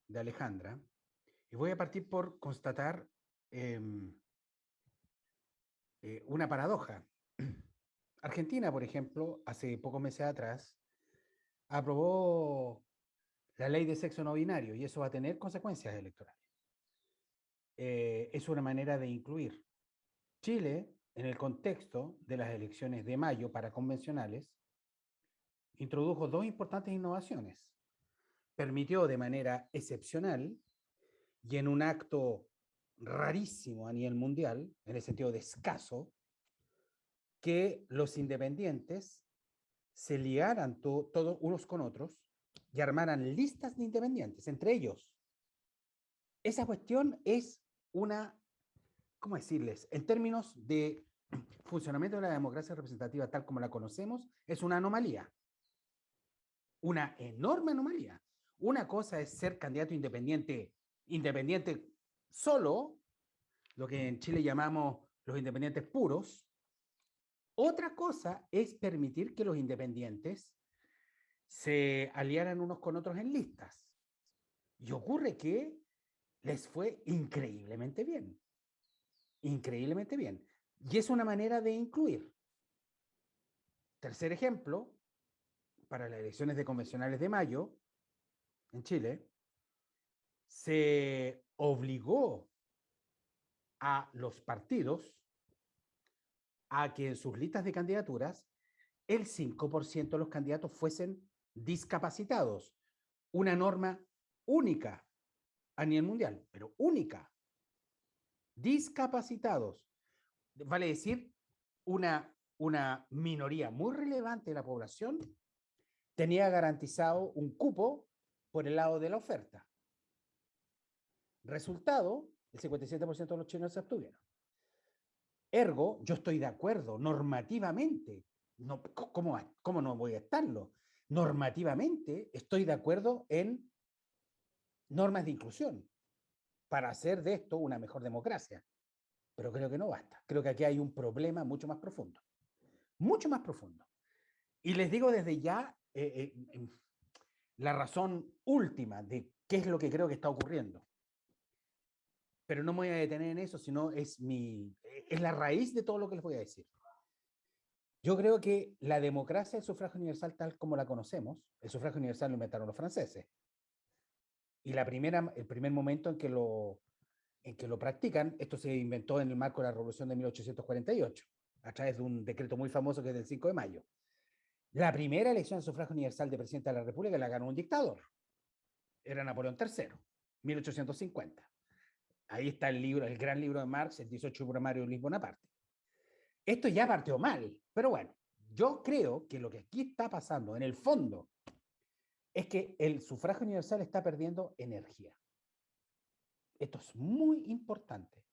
de Alejandra y voy a partir por constatar una paradoja. Argentina, por ejemplo, hace pocos meses atrás, aprobó la ley de sexo no binario y eso va a tener consecuencias electorales. Es una manera de incluir. Chile, en el contexto de las elecciones de mayo para convencionales, introdujo dos importantes innovaciones. Permitió de manera excepcional y en un acto rarísimo a nivel mundial, en el sentido de escaso, que los independientes se ligaran todos unos con otros y armaran listas de independientes entre ellos. Esa cuestión es una, ¿cómo decirles? En términos de funcionamiento de la democracia representativa tal como la conocemos, es una anomalía. Una enorme anomalía. Una cosa es ser candidato independiente solo, lo que en Chile llamamos los independientes puros. Otra cosa es permitir que los independientes se aliaran unos con otros en listas. Y ocurre que les fue increíblemente bien. Increíblemente bien. Y es una manera de incluir. Tercer ejemplo, para las elecciones de convencionales de mayo, en Chile, se obligó a los partidos a que en sus listas de candidaturas el 5% de los candidatos fuesen discapacitados. Una norma única a nivel mundial, pero única. Discapacitados. Vale decir, una minoría muy relevante de la población tenía garantizado un cupo por el lado de la oferta. Resultado, el 57% de los chilenos se abstuvieron. Ergo, yo estoy de acuerdo normativamente. No, ¿cómo no voy a estarlo? Normativamente estoy de acuerdo en normas de inclusión para hacer de esto una mejor democracia. pero creo que no basta. Creo que aquí hay un problema mucho más profundo. Mucho más profundo. Y les digo desde ya la razón última de qué es lo que creo que está ocurriendo. Pero no me voy a detener en eso, sino es la raíz de todo lo que les voy a decir. Yo creo que la democracia del sufragio universal tal como la conocemos, el sufragio universal lo inventaron los franceses. Y el primer momento en que lo practican, esto se inventó en el marco de la Revolución de 1848, a través de un decreto muy famoso que es del 5 de mayo. La primera elección de sufragio universal de presidente de la República la ganó un dictador. Era Napoleón III, 1850. Ahí está el gran libro de Marx, el 18 Brumario de Luis Bonaparte. Esto ya partió mal, pero bueno, yo creo que lo que aquí está pasando, en el fondo, es que el sufragio universal está perdiendo energía. Esto es muy importante.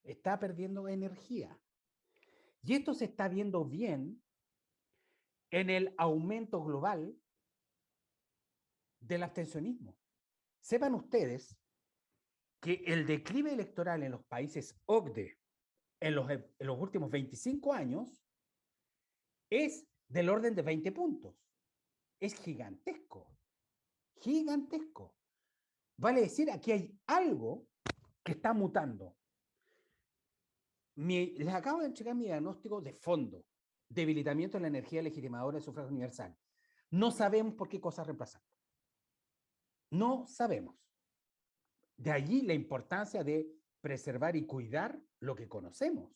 Está perdiendo energía. Y esto se está viendo bien en el aumento global del abstencionismo. Sepan ustedes que el declive electoral en los países OCDE en los últimos 25 años es del orden de 20 puntos. Es gigantesco. Gigantesco. Vale decir, aquí hay algo que está mutando. Les acabo de entregar mi diagnóstico de fondo. Debilitamiento de la energía legitimadora del sufragio universal. No sabemos por qué cosas reemplazar. No sabemos. De allí la importancia de preservar y cuidar lo que conocemos.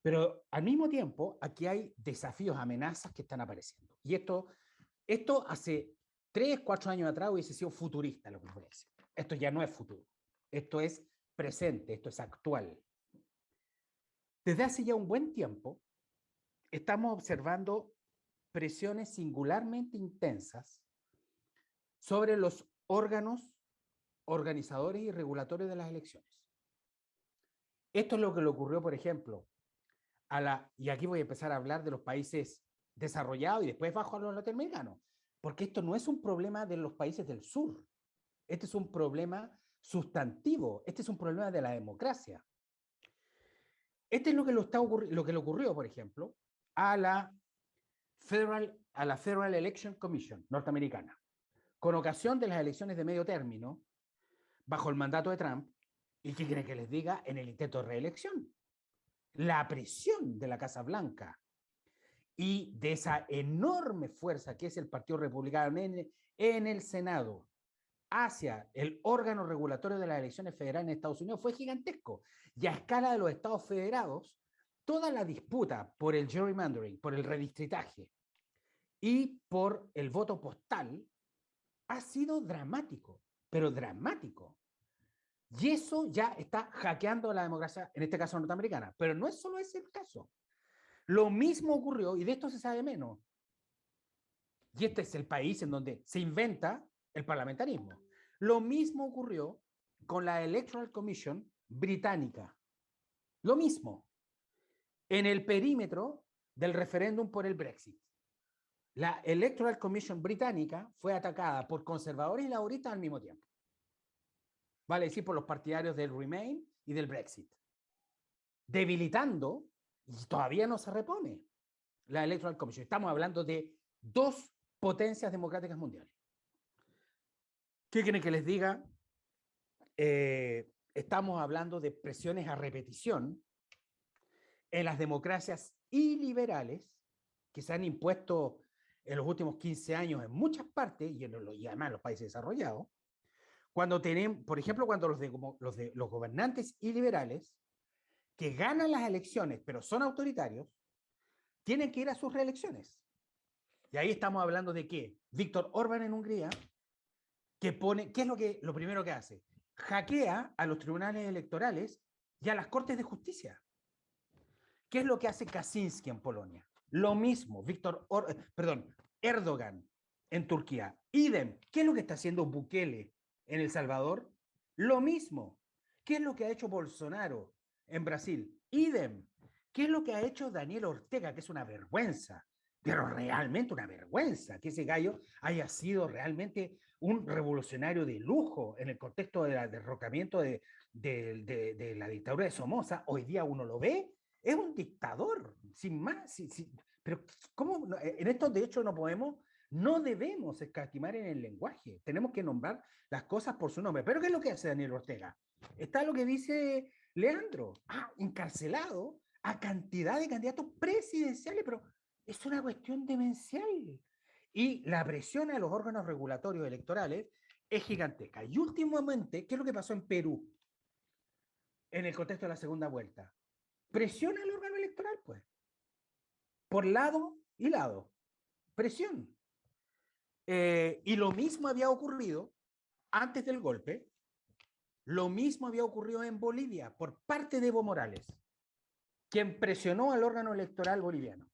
Pero al mismo tiempo, aquí hay desafíos, amenazas que están apareciendo. Y esto hace 3, 4 años atrás hubiese sido futurista, lo que les voy a decir. Esto ya no es futuro. Esto es presente, esto es actual. Desde hace ya un buen tiempo, estamos observando presiones singularmente intensas sobre los órganos organizadores y regulatorios de las elecciones. Esto es lo que le ocurrió, por ejemplo, y aquí voy a empezar a hablar de los países desarrollados y después bajo a los latinoamericanos, porque esto no es un problema de los países del sur, este es un problema sustantivo, este es un problema de la democracia. Este es lo que le ocurrió, por ejemplo, a la Federal Election Commission norteamericana, con ocasión de las elecciones de medio término, bajo el mandato de Trump, y ¿qué quieren que les diga? En el intento de reelección. La presión de la Casa Blanca y de esa enorme fuerza que es el Partido Republicano en el Senado hacia el órgano regulatorio de las elecciones federales en Estados Unidos fue gigantesco. Y a escala de los estados federados, toda la disputa por el gerrymandering, por el redistritaje y por el voto postal ha sido dramático, pero dramático. Y eso ya está hackeando la democracia, en este caso norteamericana. Pero no es solo ese el caso. Lo mismo ocurrió, y de esto se sabe menos. Y este es el país en donde se inventa el parlamentarismo. Lo mismo ocurrió con la Electoral Commission británica. Lo mismo. En el perímetro del referéndum por el Brexit. La Electoral Commission británica fue atacada por conservadores y laboristas al mismo tiempo. Vale decir, por los partidarios del Remain y del Brexit. Debilitando, y todavía no se repone, la Electoral Commission. Estamos hablando de 2 potencias democráticas mundiales. ¿Qué quieren que les diga? Estamos hablando de presiones a repetición en las democracias iliberales que se han impuesto en los últimos 15 años en muchas partes y además en los países desarrollados. Cuando tenemos, por ejemplo, cuando los gobernantes iliberales que ganan las elecciones, pero son autoritarios, tienen que ir a sus reelecciones. Y ahí estamos hablando de qué. Víctor Orbán en Hungría, ¿qué es lo primero que hace? Hackea a los tribunales electorales y a las cortes de justicia. ¿Qué es lo que hace Kaczynski en Polonia? Lo mismo, Erdogan en Turquía. Idem. ¿Qué es lo que está haciendo Bukele en El Salvador? Lo mismo. ¿Qué es lo que ha hecho Bolsonaro en Brasil? Idem. ¿Qué es lo que ha hecho Daniel Ortega? Que es una vergüenza, pero realmente una vergüenza que ese gallo haya sido realmente un revolucionario de lujo en el contexto del derrocamiento de la dictadura de Somoza, hoy día uno lo ve, es un dictador, sin más. Pero ¿cómo? En esto, de hecho, no debemos escatimar en el lenguaje. Tenemos que nombrar las cosas por su nombre. ¿Pero qué es lo que hace Daniel Ortega? Está lo que dice Leandro, encarcelado a cantidad de candidatos presidenciales, pero es una cuestión demencial. Y la presión a los órganos regulatorios electorales es gigantesca. Y últimamente, ¿qué es lo que pasó en Perú en el contexto de la segunda vuelta? Presión al órgano electoral, pues. Por lado y lado. Presión. Y lo mismo había ocurrido antes del golpe. Lo mismo había ocurrido en Bolivia por parte de Evo Morales, quien presionó al órgano electoral boliviano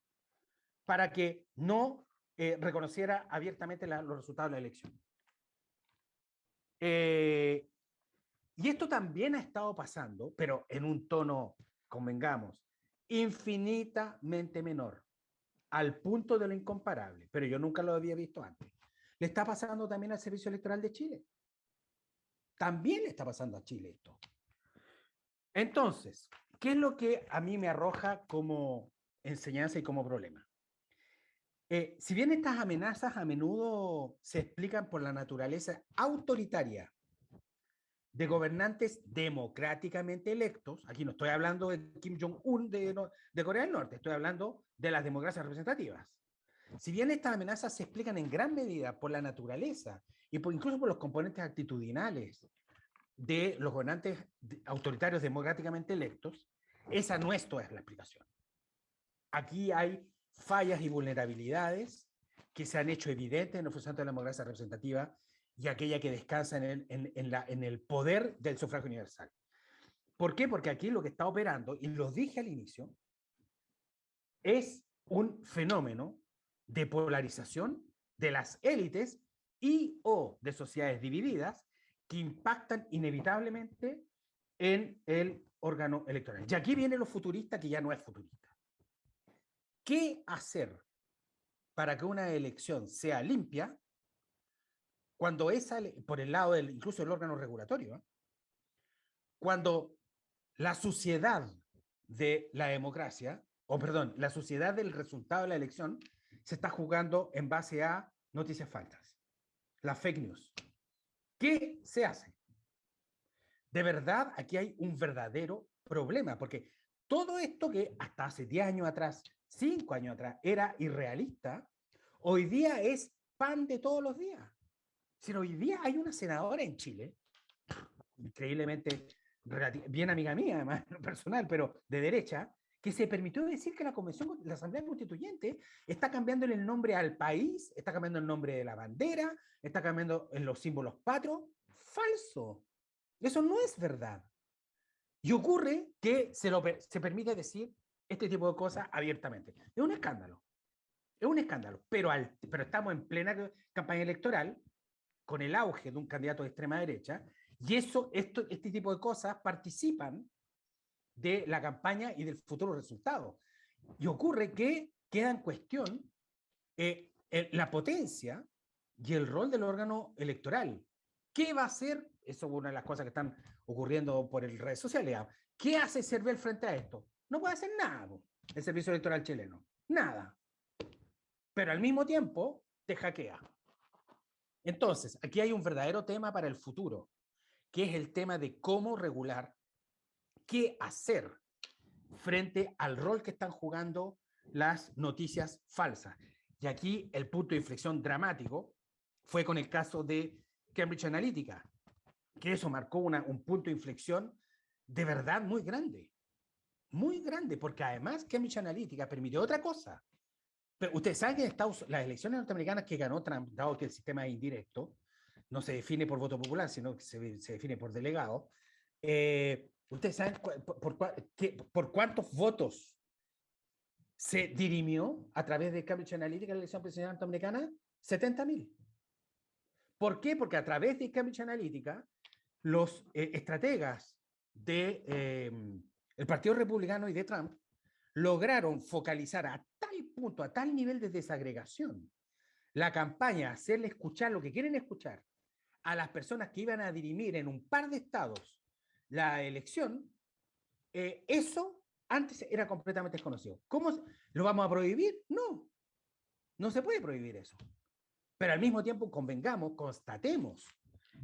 para que no reconociera abiertamente los resultados de la elección. Y esto también ha estado pasando, pero en un tono, convengamos, infinitamente menor, al punto de lo incomparable, pero yo nunca lo había visto antes. Le está pasando también al Servicio Electoral de Chile. También le está pasando a Chile esto. Entonces, ¿qué es lo que a mí me arroja como enseñanza y como problema? Si bien estas amenazas a menudo se explican por la naturaleza autoritaria de gobernantes democráticamente electos, aquí no estoy hablando de Kim Jong-un de Corea del Norte, estoy hablando de las democracias representativas. Si bien estas amenazas se explican en gran medida por la naturaleza y incluso por los componentes actitudinales de los gobernantes autoritarios democráticamente electos, esa no es toda la explicación. Aquí hay fallas y vulnerabilidades que se han hecho evidentes en el funcionamiento de la democracia representativa y aquella que descansa en el poder del sufragio universal. ¿Por qué? Porque aquí lo que está operando, y lo dije al inicio, es un fenómeno de polarización de las élites y o de sociedades divididas que impactan inevitablemente en el órgano electoral. Y aquí viene lo futurista, que ya no es futurista. ¿Qué hacer para que una elección sea limpia cuando esa, por el lado incluso del órgano regulatorio, cuando la suciedad de la democracia, la suciedad del resultado de la elección se está jugando en base a noticias falsas, las fake news? ¿Qué se hace? De verdad, aquí hay un verdadero problema, porque todo esto que hasta hace 10 años atrás, 5 años atrás, era irrealista, hoy día es pan de todos los días. Si hoy día hay una senadora en Chile, increíblemente bien amiga mía, además, personal, pero de derecha, que se permitió decir que la Asamblea Constituyente está cambiando el nombre al país, está cambiando el nombre de la bandera, está cambiando en los símbolos patrios. Falso. Eso no es verdad. Y ocurre que se permite decir este tipo de cosas abiertamente. Es un escándalo. Es un escándalo. Pero estamos en plena campaña electoral con el auge de un candidato de extrema derecha y este tipo de cosas participan de la campaña y del futuro resultado. Y ocurre que queda en cuestión la potencia y el rol del órgano electoral. ¿Qué va a hacer? Eso es una de las cosas que están ocurriendo por las redes sociales. ¿Qué hace CERVEL frente a esto? No puede hacer nada el Servicio Electoral chileno. Nada. Pero al mismo tiempo te hackea. Entonces, aquí hay un verdadero tema para el futuro, que es el tema de cómo regular, qué hacer frente al rol que están jugando las noticias falsas. Y aquí el punto de inflexión dramático fue con el caso de Cambridge Analytica, que eso marcó un punto de inflexión de verdad muy grande, porque además Cambridge Analytica permitió otra cosa. Pero ustedes saben que en las elecciones norteamericanas que ganó Trump, dado que el sistema es indirecto, no se define por voto popular, sino que se define por delegado, ustedes saben por cuántos votos se dirimió a través de Cambridge Analytica la elección presidencial norteamericana. 70.000. ¿Por qué? Porque a través de Cambridge Analytica, los estrategas del Partido Republicano y de Trump lograron focalizar a tal punto, a tal nivel de desagregación, la campaña, hacerle escuchar lo que quieren escuchar a las personas que iban a dirimir en un par de estados la elección, eso antes era completamente desconocido. ¿Cómo lo vamos a prohibir? No, no se puede prohibir eso. Pero al mismo tiempo convengamos, constatemos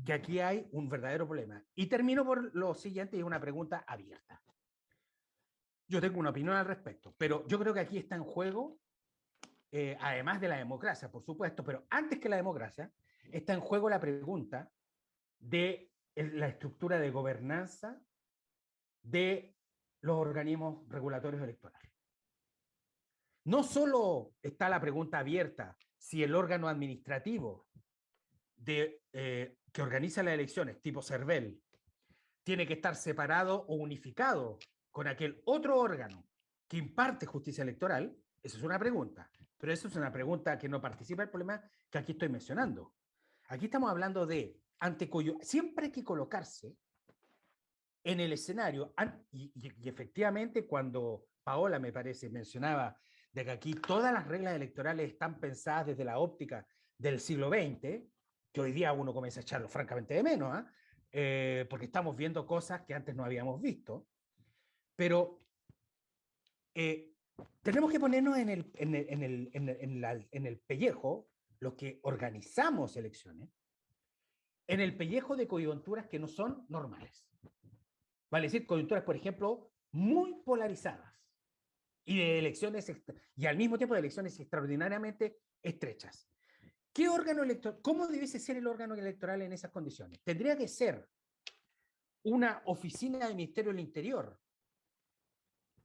que aquí hay un verdadero problema. Y termino por lo siguiente, y es una pregunta abierta. Yo tengo una opinión al respecto, pero yo creo que aquí está en juego, además de la democracia, por supuesto, pero antes que la democracia, está en juego la pregunta de la estructura de gobernanza de los organismos regulatorios electorales. No solo está la pregunta abierta si el órgano administrativo que organiza las elecciones, tipo CERVEL, tiene que estar separado o unificado con aquel otro órgano que imparte justicia electoral. Esa es una pregunta, pero eso es una pregunta que no participa del problema que aquí estoy mencionando. Aquí estamos hablando de siempre hay que colocarse en el escenario, y efectivamente cuando Paola, me parece, mencionaba de que aquí todas las reglas electorales están pensadas desde la óptica del siglo XX, que hoy día uno comienza a echarlo francamente de menos, porque estamos viendo cosas que antes no habíamos visto, pero tenemos que ponernos en el pellejo, los que organizamos elecciones, en el pellejo de coyunturas que no son normales. Vale decir, coyunturas, por ejemplo, muy polarizadas y de elecciones y al mismo tiempo de elecciones extraordinariamente estrechas. ¿Qué órgano electoral, cómo debiese ser el órgano electoral en esas condiciones? Tendría que ser una oficina del Ministerio del Interior,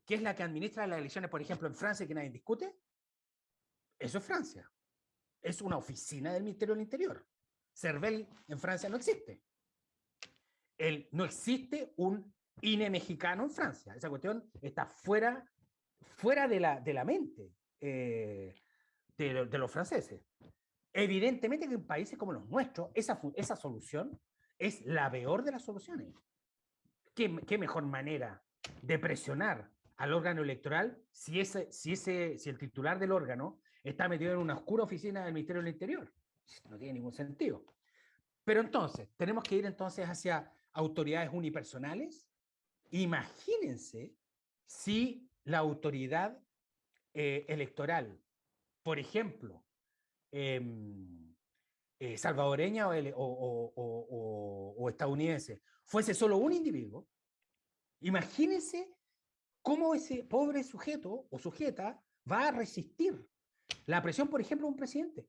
que es la que administra las elecciones, por ejemplo, en Francia, que nadie discute. Eso es Francia. Es una oficina del Ministerio del Interior. CERVEL en Francia no existe. No existe un INE mexicano en Francia. Esa cuestión está fuera de la mente de los franceses. Evidentemente que en países como los nuestros, esa solución es la peor de las soluciones. ¿Qué mejor manera de presionar al órgano electoral si el titular del órgano está metido en una oscura oficina del Ministerio del Interior? No tiene ningún sentido. Pero entonces, tenemos que ir entonces hacia autoridades unipersonales. Imagínense si la autoridad electoral, por ejemplo, salvadoreña o estadounidense, fuese solo un individuo. Imagínense cómo ese pobre sujeto o sujeta va a resistir la presión, por ejemplo, de un presidente.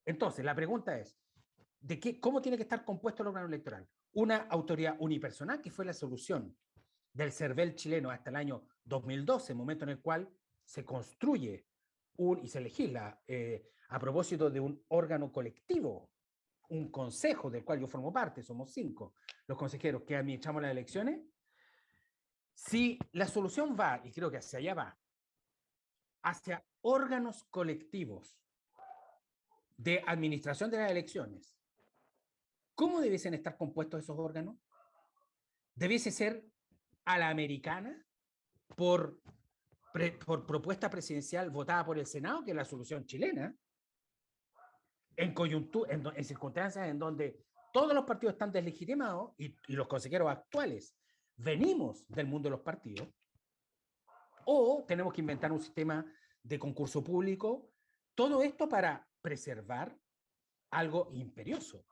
Entonces, la pregunta es, ¿cómo tiene que estar compuesto el órgano electoral? Una autoridad unipersonal, que fue la solución del CERVEL chileno hasta el año 2012, momento en el cual se construye y se legisla a propósito de un órgano colectivo, un consejo del cual yo formo parte, somos 5 los consejeros que administramos las elecciones. Si la solución va, y creo que hacia allá va, hacia órganos colectivos de administración de las elecciones, ¿cómo debiesen estar compuestos esos órganos? ¿Debiese ser a la americana por propuesta presidencial votada por el Senado, que es la solución chilena, en circunstancias en donde todos los partidos están deslegitimados y los consejeros actuales venimos del mundo de los partidos? ¿O tenemos que inventar un sistema de concurso público? Todo esto para preservar algo imperioso: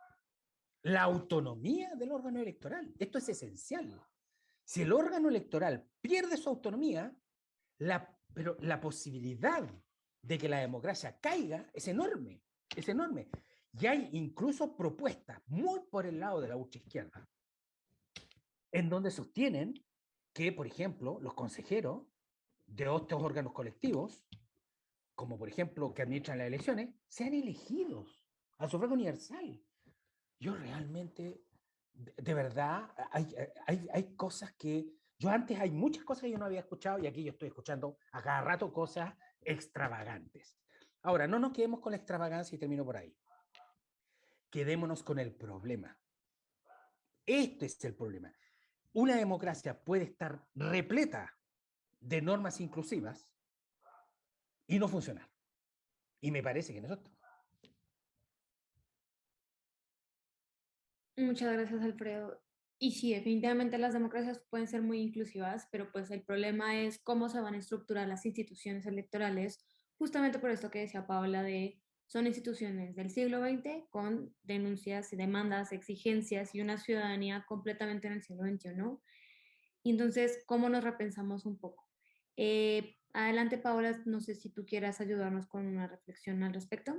la autonomía del órgano electoral. Esto es esencial. Si el órgano electoral pierde su autonomía, pero la posibilidad de que la democracia caiga es enorme, es enorme. Y hay incluso propuestas muy por el lado de la ultraizquierda, en donde sostienen que, por ejemplo, los consejeros de estos órganos colectivos, como por ejemplo que administran las elecciones, sean elegidos a sufragio universal. Yo realmente, de verdad, hay cosas que hay muchas cosas que yo no había escuchado, y aquí yo estoy escuchando a cada rato cosas extravagantes. Ahora, no nos quedemos con la extravagancia y termino por ahí. Quedémonos con el problema. Este es el problema. Una democracia puede estar repleta de normas inclusivas y no funcionar. Y me parece que en eso estamos. Muchas gracias, Alfredo. Y sí, definitivamente las democracias pueden ser muy inclusivas, pero pues el problema es cómo se van a estructurar las instituciones electorales, justamente por esto que decía Paola de son instituciones del siglo XX con denuncias y demandas, exigencias y una ciudadanía completamente en el siglo XXI. Y entonces, ¿cómo nos repensamos un poco? Adelante, Paola, no sé si tú quieras ayudarnos con una reflexión al respecto.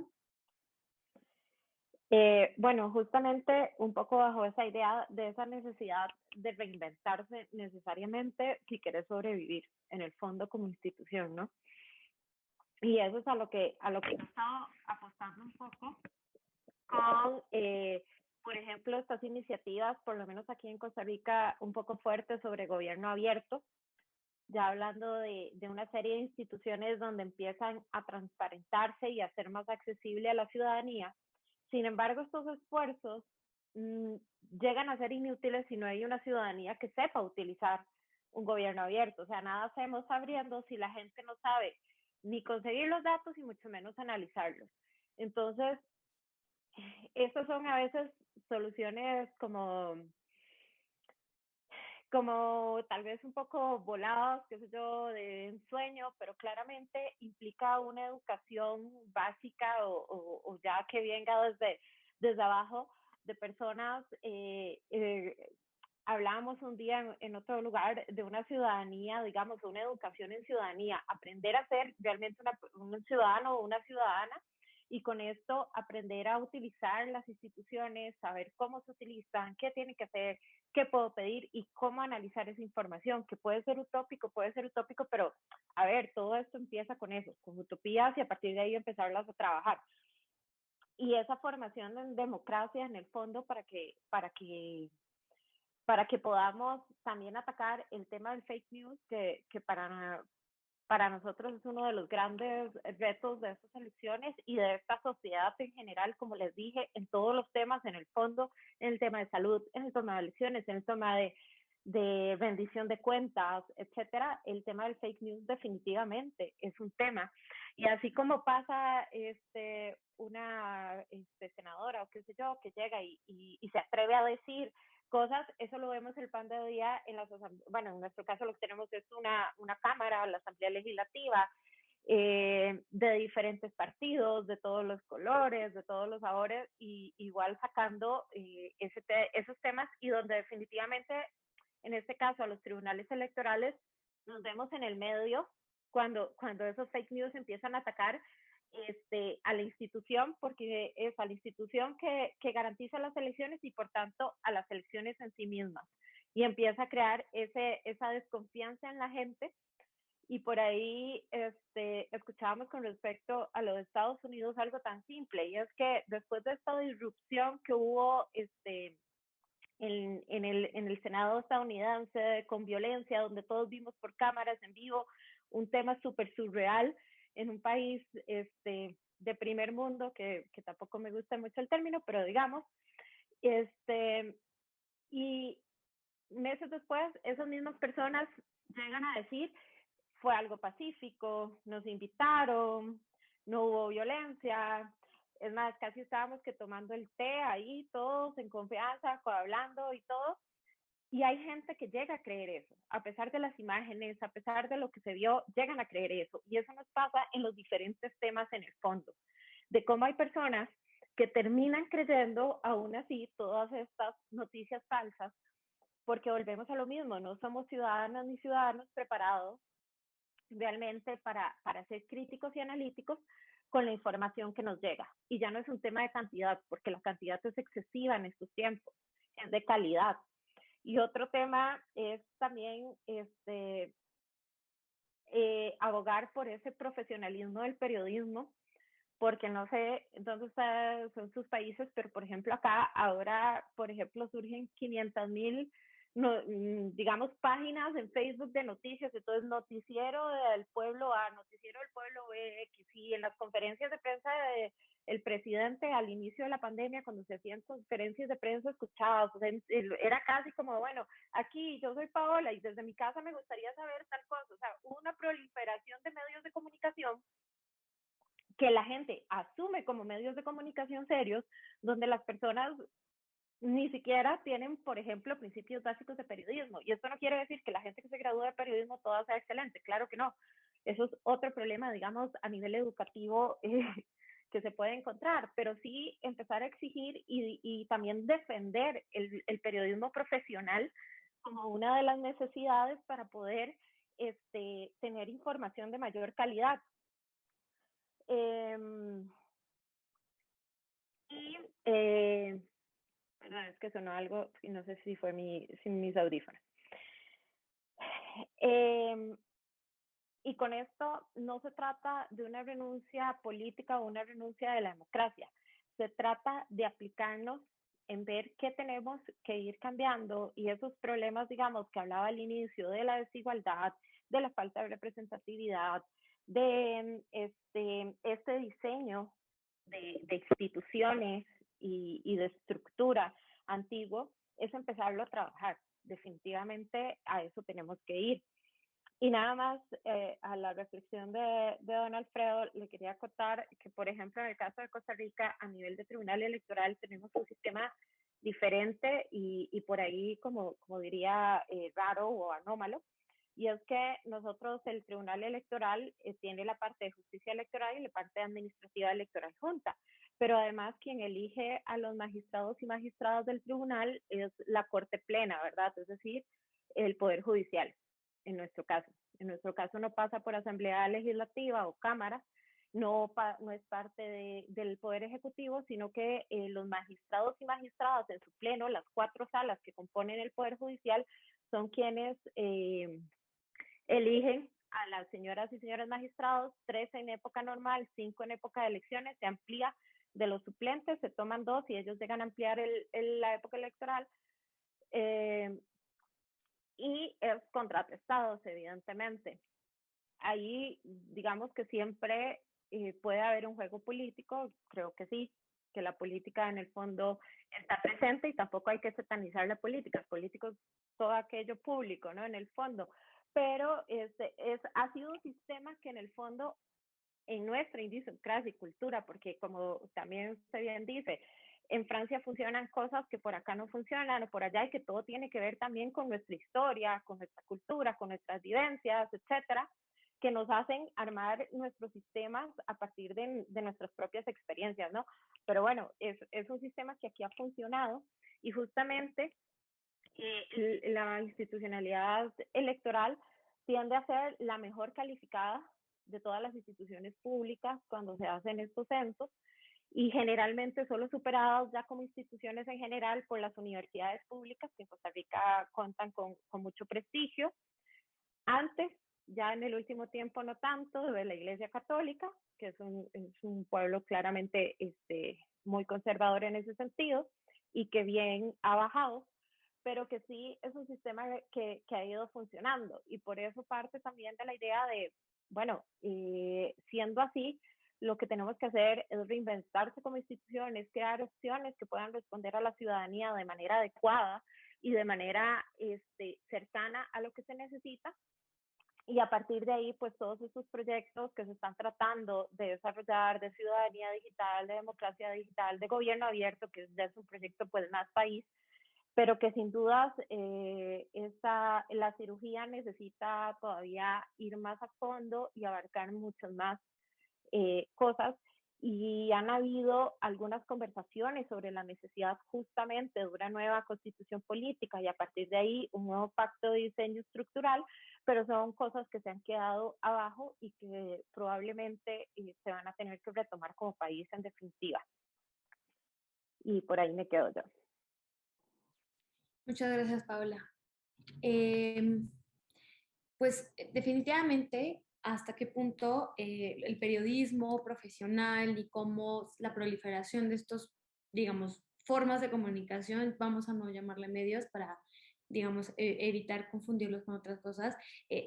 Bueno, justamente un poco bajo esa idea de esa necesidad de reinventarse necesariamente si quieres sobrevivir en el fondo como institución, ¿no? Y eso es a lo que he estado apostando un poco con, por ejemplo, estas iniciativas, por lo menos aquí en Costa Rica, un poco fuertes sobre gobierno abierto, ya hablando de una serie de instituciones donde empiezan a transparentarse y a ser más accesible a la ciudadanía. Sin embargo, estos esfuerzos mmm, llegan a ser inútiles si no hay una ciudadanía que sepa utilizar un gobierno abierto. O sea, nada hacemos abriendo si la gente no sabe ni conseguir los datos y mucho menos analizarlos. Entonces, estas son a veces soluciones como tal vez un poco voladas, qué sé yo, de ensueño, pero claramente implica una educación básica o ya que venga desde abajo de personas. Hablábamos un día en otro lugar de una ciudadanía, digamos, una educación en ciudadanía, aprender a ser realmente un ciudadano o una ciudadana y con esto aprender a utilizar las instituciones, saber cómo se utilizan, qué tienen que hacer, qué puedo pedir y cómo analizar esa información, que puede ser utópico, pero a ver, todo esto empieza con eso, con utopías y a partir de ahí empezarlas a trabajar. Y esa formación en democracia en el fondo para que podamos también atacar el tema del fake news, que para nosotros es uno de los grandes retos de estas elecciones y de esta sociedad en general, como les dije, en todos los temas, en el fondo, en el tema de salud, en el tema de elecciones, en el tema de rendición de cuentas, etcétera. El tema del fake news definitivamente es un tema. Y así como pasa una senadora o qué sé yo, que llega y se atreve a decir cosas, eso lo vemos el pan de día en las bueno, en nuestro caso lo que tenemos es una cámara, la Asamblea Legislativa, de diferentes partidos, de todos los colores, de todos los sabores, y igual sacando esos temas y donde definitivamente, en este caso, a los tribunales electorales, nos vemos en el medio cuando esos fake news empiezan a atacar a la institución, porque es a la institución que garantiza las elecciones y por tanto a las elecciones en sí mismas. Y empieza a crear esa desconfianza en la gente. Y por ahí escuchábamos con respecto a lo de Estados Unidos algo tan simple, y es que después de esta disrupción que hubo en el Senado estadounidense con violencia, donde todos vimos por cámaras en vivo un tema súper surreal en un país de primer mundo, que tampoco me gusta mucho el término, pero digamos, y meses después, esas mismas personas llegan a decir, fue algo pacífico, nos invitaron, no hubo violencia, es más, casi estábamos que tomando el té ahí, todos en confianza, hablando y todo, y hay gente que llega a creer eso, a pesar de las imágenes, a pesar de lo que se vio, llegan a creer eso, y eso nos pasa en los diferentes temas en el fondo, de cómo hay personas que terminan creyendo aún así todas estas noticias falsas, porque volvemos a lo mismo, no somos ciudadanas ni ciudadanos preparados realmente para ser críticos y analíticos con la información que nos llega. Y ya no es un tema de cantidad, porque la cantidad es excesiva en estos tiempos, es de calidad. Y otro tema es también abogar por ese profesionalismo del periodismo, porque no sé entonces son sus países, pero por ejemplo acá ahora, por ejemplo, surgen 500,000 no, digamos, páginas en Facebook de noticias, entonces noticiero del pueblo A, noticiero del pueblo B, X, y en las conferencias de prensa del presidente al inicio de la pandemia, cuando se hacían conferencias de prensa escuchadas, o sea, era casi como, bueno, aquí yo soy Paola y desde mi casa me gustaría saber tal cosa, o sea, hubo una proliferación de medios de comunicación que la gente asume como medios de comunicación serios, donde las personas ni siquiera tienen, por ejemplo, principios básicos de periodismo. Y esto no quiere decir que la gente que se gradúa de periodismo toda sea excelente, claro que no. Eso es otro problema, digamos, a nivel educativo que se puede encontrar, pero sí empezar a exigir y también defender el periodismo profesional como una de las necesidades para poder tener información de mayor calidad. Perdón, es que sonó algo, no sé si fue mis audífonos. Y con esto no se trata de una renuncia política o una renuncia de la democracia. Se trata de aplicarnos en ver qué tenemos que ir cambiando y esos problemas, digamos, que hablaba al inicio de la desigualdad, de la falta de representatividad, de este diseño de instituciones y de estructura antiguo, es empezarlo a trabajar. Definitivamente a eso tenemos que ir. Y nada más a la reflexión de don Alfredo, le quería acotar que, por ejemplo, en el caso de Costa Rica, a nivel de tribunal electoral, tenemos un sistema diferente y por ahí, como diría, raro o anómalo. Y es que nosotros, el tribunal electoral, tiene la parte de justicia electoral y la parte administrativa electoral junta. Pero además, quien elige a los magistrados y magistradas del tribunal es la Corte Plena, ¿verdad? Es decir, el Poder Judicial. En nuestro caso. En nuestro caso no pasa por Asamblea Legislativa o Cámara, no es parte del Poder Ejecutivo, sino que los magistrados y magistradas en su pleno, las 4 salas que componen el Poder Judicial, son quienes eligen a las señoras y señores magistrados, 3 en época normal, 5 en época de elecciones, se amplía de los suplentes, se toman 2 y ellos llegan a ampliar la época electoral. Y es contra atestados, evidentemente. Ahí, digamos que siempre puede haber un juego político, creo que sí, que la política en el fondo está presente y tampoco hay que satanizar la política. El político es todo aquello público, ¿no? En el fondo. Pero ha sido un sistema que en el fondo, en nuestra idiosincrasia y cultura, porque como también usted bien dice, en Francia funcionan cosas que por acá no funcionan, o por allá, y que todo tiene que ver también con nuestra historia, con nuestra cultura, con nuestras vivencias, etcétera, que nos hacen armar nuestros sistemas a partir de nuestras propias experiencias, ¿no? Pero bueno, es un sistema que aquí ha funcionado y justamente la institucionalidad electoral tiende a ser la mejor calificada de todas las instituciones públicas cuando se hacen estos censos, y generalmente solo superados ya como instituciones en general por las universidades públicas, que en Costa Rica cuentan con mucho prestigio. Antes, ya en el último tiempo no tanto, de la Iglesia Católica, que es un pueblo claramente muy conservador en ese sentido, y que bien ha bajado, pero que sí es un sistema que ha ido funcionando, y por eso parte también de la idea de, bueno, siendo así, lo que tenemos que hacer es reinventarse como instituciones, crear opciones que puedan responder a la ciudadanía de manera adecuada y de manera cercana a lo que se necesita. Y a partir de ahí, pues todos estos proyectos que se están tratando de desarrollar, de ciudadanía digital, de democracia digital, de gobierno abierto, que es un proyecto pues más país, pero que sin dudas la cirugía necesita todavía ir más a fondo y abarcar muchas más cosas, y han habido algunas conversaciones sobre la necesidad justamente de una nueva constitución política y a partir de ahí un nuevo pacto de diseño estructural, pero son cosas que se han quedado abajo y que probablemente se van a tener que retomar como país en definitiva. Y por ahí me quedo yo. Muchas gracias, Paula. Pues definitivamente, hasta qué punto el periodismo profesional y cómo la proliferación de estos, digamos, formas de comunicación, vamos a no llamarle medios para, digamos, evitar confundirlos con otras cosas,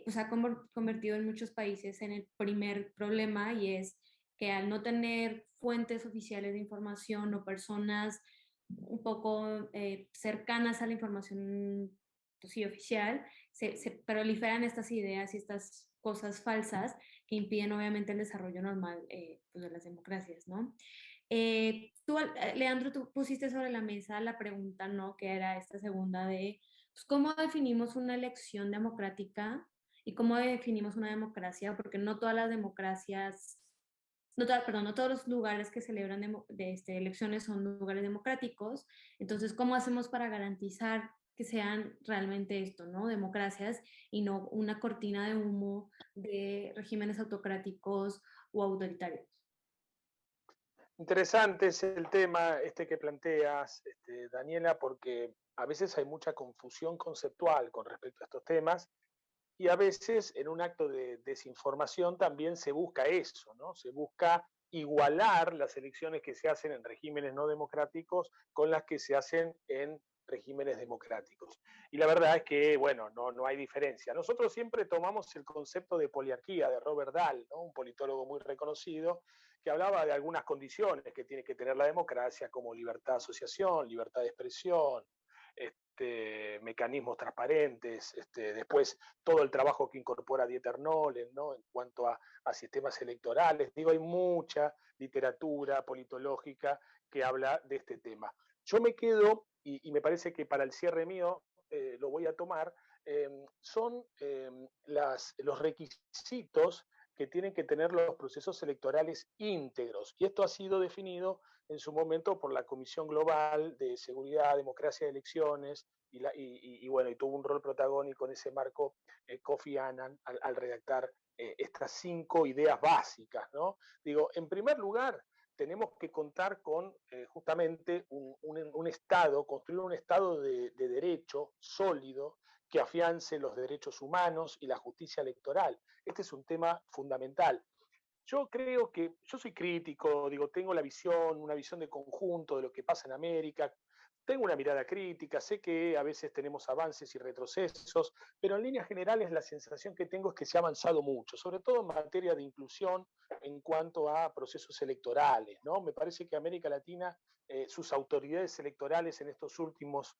pues ha convertido en muchos países en el primer problema, y es que al no tener fuentes oficiales de información o personas un poco cercanas a la información, pues sí, oficial, se proliferan estas ideas y estas cosas falsas que impiden obviamente el desarrollo normal pues, de las democracias, ¿no? tú, Leandro, tú pusiste sobre la mesa la pregunta, ¿no? Que era esta segunda de, pues, ¿cómo definimos una elección democrática y cómo definimos una democracia? Porque no todas las democracias, no todos los lugares que celebran elecciones son lugares democráticos. Entonces, ¿cómo hacemos para garantizar que sean realmente esto, ¿no? Democracias y no una cortina de humo de regímenes autocráticos o autoritarios? Interesante es el tema que planteas, Daniela, porque a veces hay mucha confusión conceptual con respecto a estos temas y a veces en un acto de desinformación también se busca eso, ¿no? Se busca igualar las elecciones que se hacen en regímenes no democráticos con las que se hacen en regímenes democráticos. Y la verdad es que, bueno, no hay diferencia. Nosotros siempre tomamos el concepto de poliarquía de Robert Dahl, ¿no? Un politólogo muy reconocido, que hablaba de algunas condiciones que tiene que tener la democracia, como libertad de asociación, libertad de expresión, mecanismos transparentes, después todo el trabajo que incorpora Dieter Nolen, ¿no? En cuanto a sistemas electorales. Digo, hay mucha literatura politológica que habla de este tema. Yo me quedo, y me parece que para el cierre mío lo voy a tomar, son los requisitos que tienen que tener los procesos electorales íntegros. Y esto ha sido definido en su momento por la Comisión Global de Seguridad, Democracia y Elecciones, y bueno, y tuvo un rol protagónico en ese marco Kofi Annan al redactar estas 5 ideas básicas, ¿no? Digo, en primer lugar, tenemos que contar con justamente un Estado, construir un Estado de derecho sólido que afiance los derechos humanos y la justicia electoral. Este es un tema fundamental. Yo creo que, yo soy crítico, digo, tengo una visión de conjunto de lo que pasa en América, tengo una mirada crítica, sé que a veces tenemos avances y retrocesos, pero en líneas generales la sensación que tengo es que se ha avanzado mucho, sobre todo en materia de inclusión en cuanto a procesos electorales, ¿no? Me parece que América Latina, sus autoridades electorales en estos últimos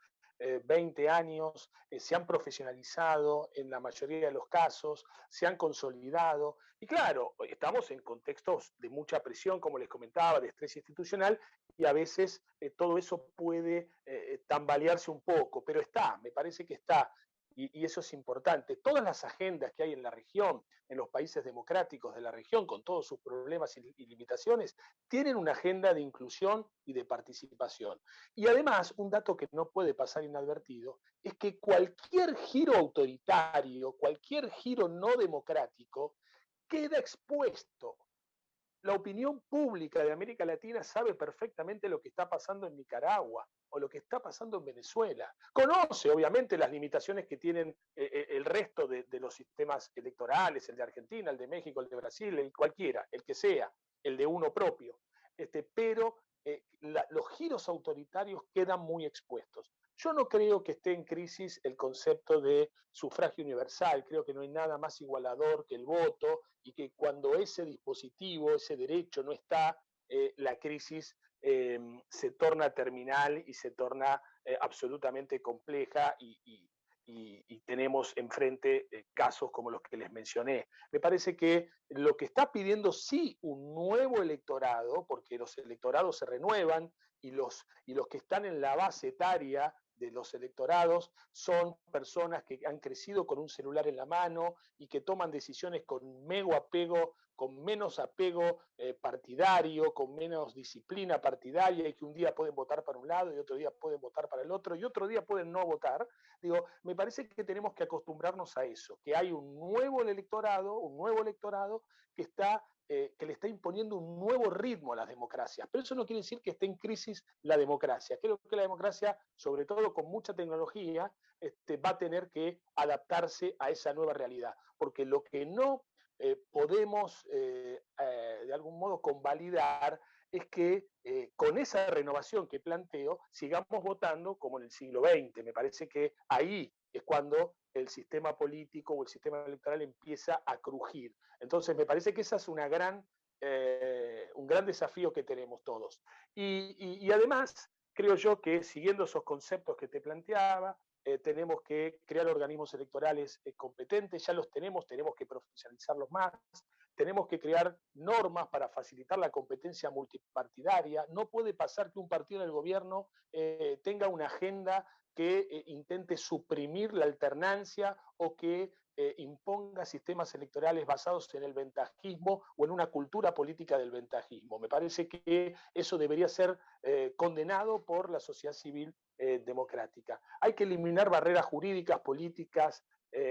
20 años se han profesionalizado en la mayoría de los casos, se han consolidado. Y claro, estamos en contextos de mucha presión, como les comentaba, de estrés institucional, y a veces todo eso puede tambalearse un poco, pero está, me parece que está. Y eso es importante. Todas las agendas que hay en la región, en los países democráticos de la región, con todos sus problemas y limitaciones, tienen una agenda de inclusión y de participación. Y además, un dato que no puede pasar inadvertido, es que cualquier giro autoritario, cualquier giro no democrático, queda expuesto. La opinión pública de América Latina sabe perfectamente lo que está pasando en Nicaragua o lo que está pasando en Venezuela. Conoce, obviamente, las limitaciones que tienen el resto de los sistemas electorales, el de Argentina, el de México, el de Brasil, el cualquiera, el que sea, el de uno propio. Pero los giros autoritarios quedan muy expuestos. Yo no creo que esté en crisis el concepto de sufragio universal, creo que no hay nada más igualador que el voto y que cuando ese dispositivo, ese derecho no está, la crisis se torna terminal y se torna absolutamente compleja y tenemos enfrente casos como los que les mencioné. Me parece que lo que está pidiendo sí un nuevo electorado, porque los electorados se renuevan y los que están en la base etaria de los electorados son personas que han crecido con un celular en la mano y que toman decisiones con menos apego partidario, con menos disciplina partidaria y que un día pueden votar para un lado y otro día pueden votar para el otro y otro día pueden no votar. Digo, me parece que tenemos que acostumbrarnos a eso, que hay un nuevo electorado que le está imponiendo un nuevo ritmo a las democracias. Pero eso no quiere decir que esté en crisis la democracia. Creo que la democracia, sobre todo con mucha tecnología, va a tener que adaptarse a esa nueva realidad. Porque lo que no podemos, de algún modo, convalidar es que con esa renovación que planteo, sigamos votando como en el siglo XX. Me parece que ahí es cuando el sistema político o el sistema electoral empieza a crujir. Entonces, me parece que esa es un gran desafío que tenemos todos. Y además, creo yo que siguiendo esos conceptos que te planteaba, tenemos que crear organismos electorales competentes, ya los tenemos que profesionalizarlos más, tenemos que crear normas para facilitar la competencia multipartidaria. No puede pasar que un partido en el gobierno tenga una agenda que intente suprimir la alternancia o que imponga sistemas electorales basados en el ventajismo o en una cultura política del ventajismo. Me parece que eso debería ser condenado por la sociedad civil democrática. Hay que eliminar barreras jurídicas, políticas,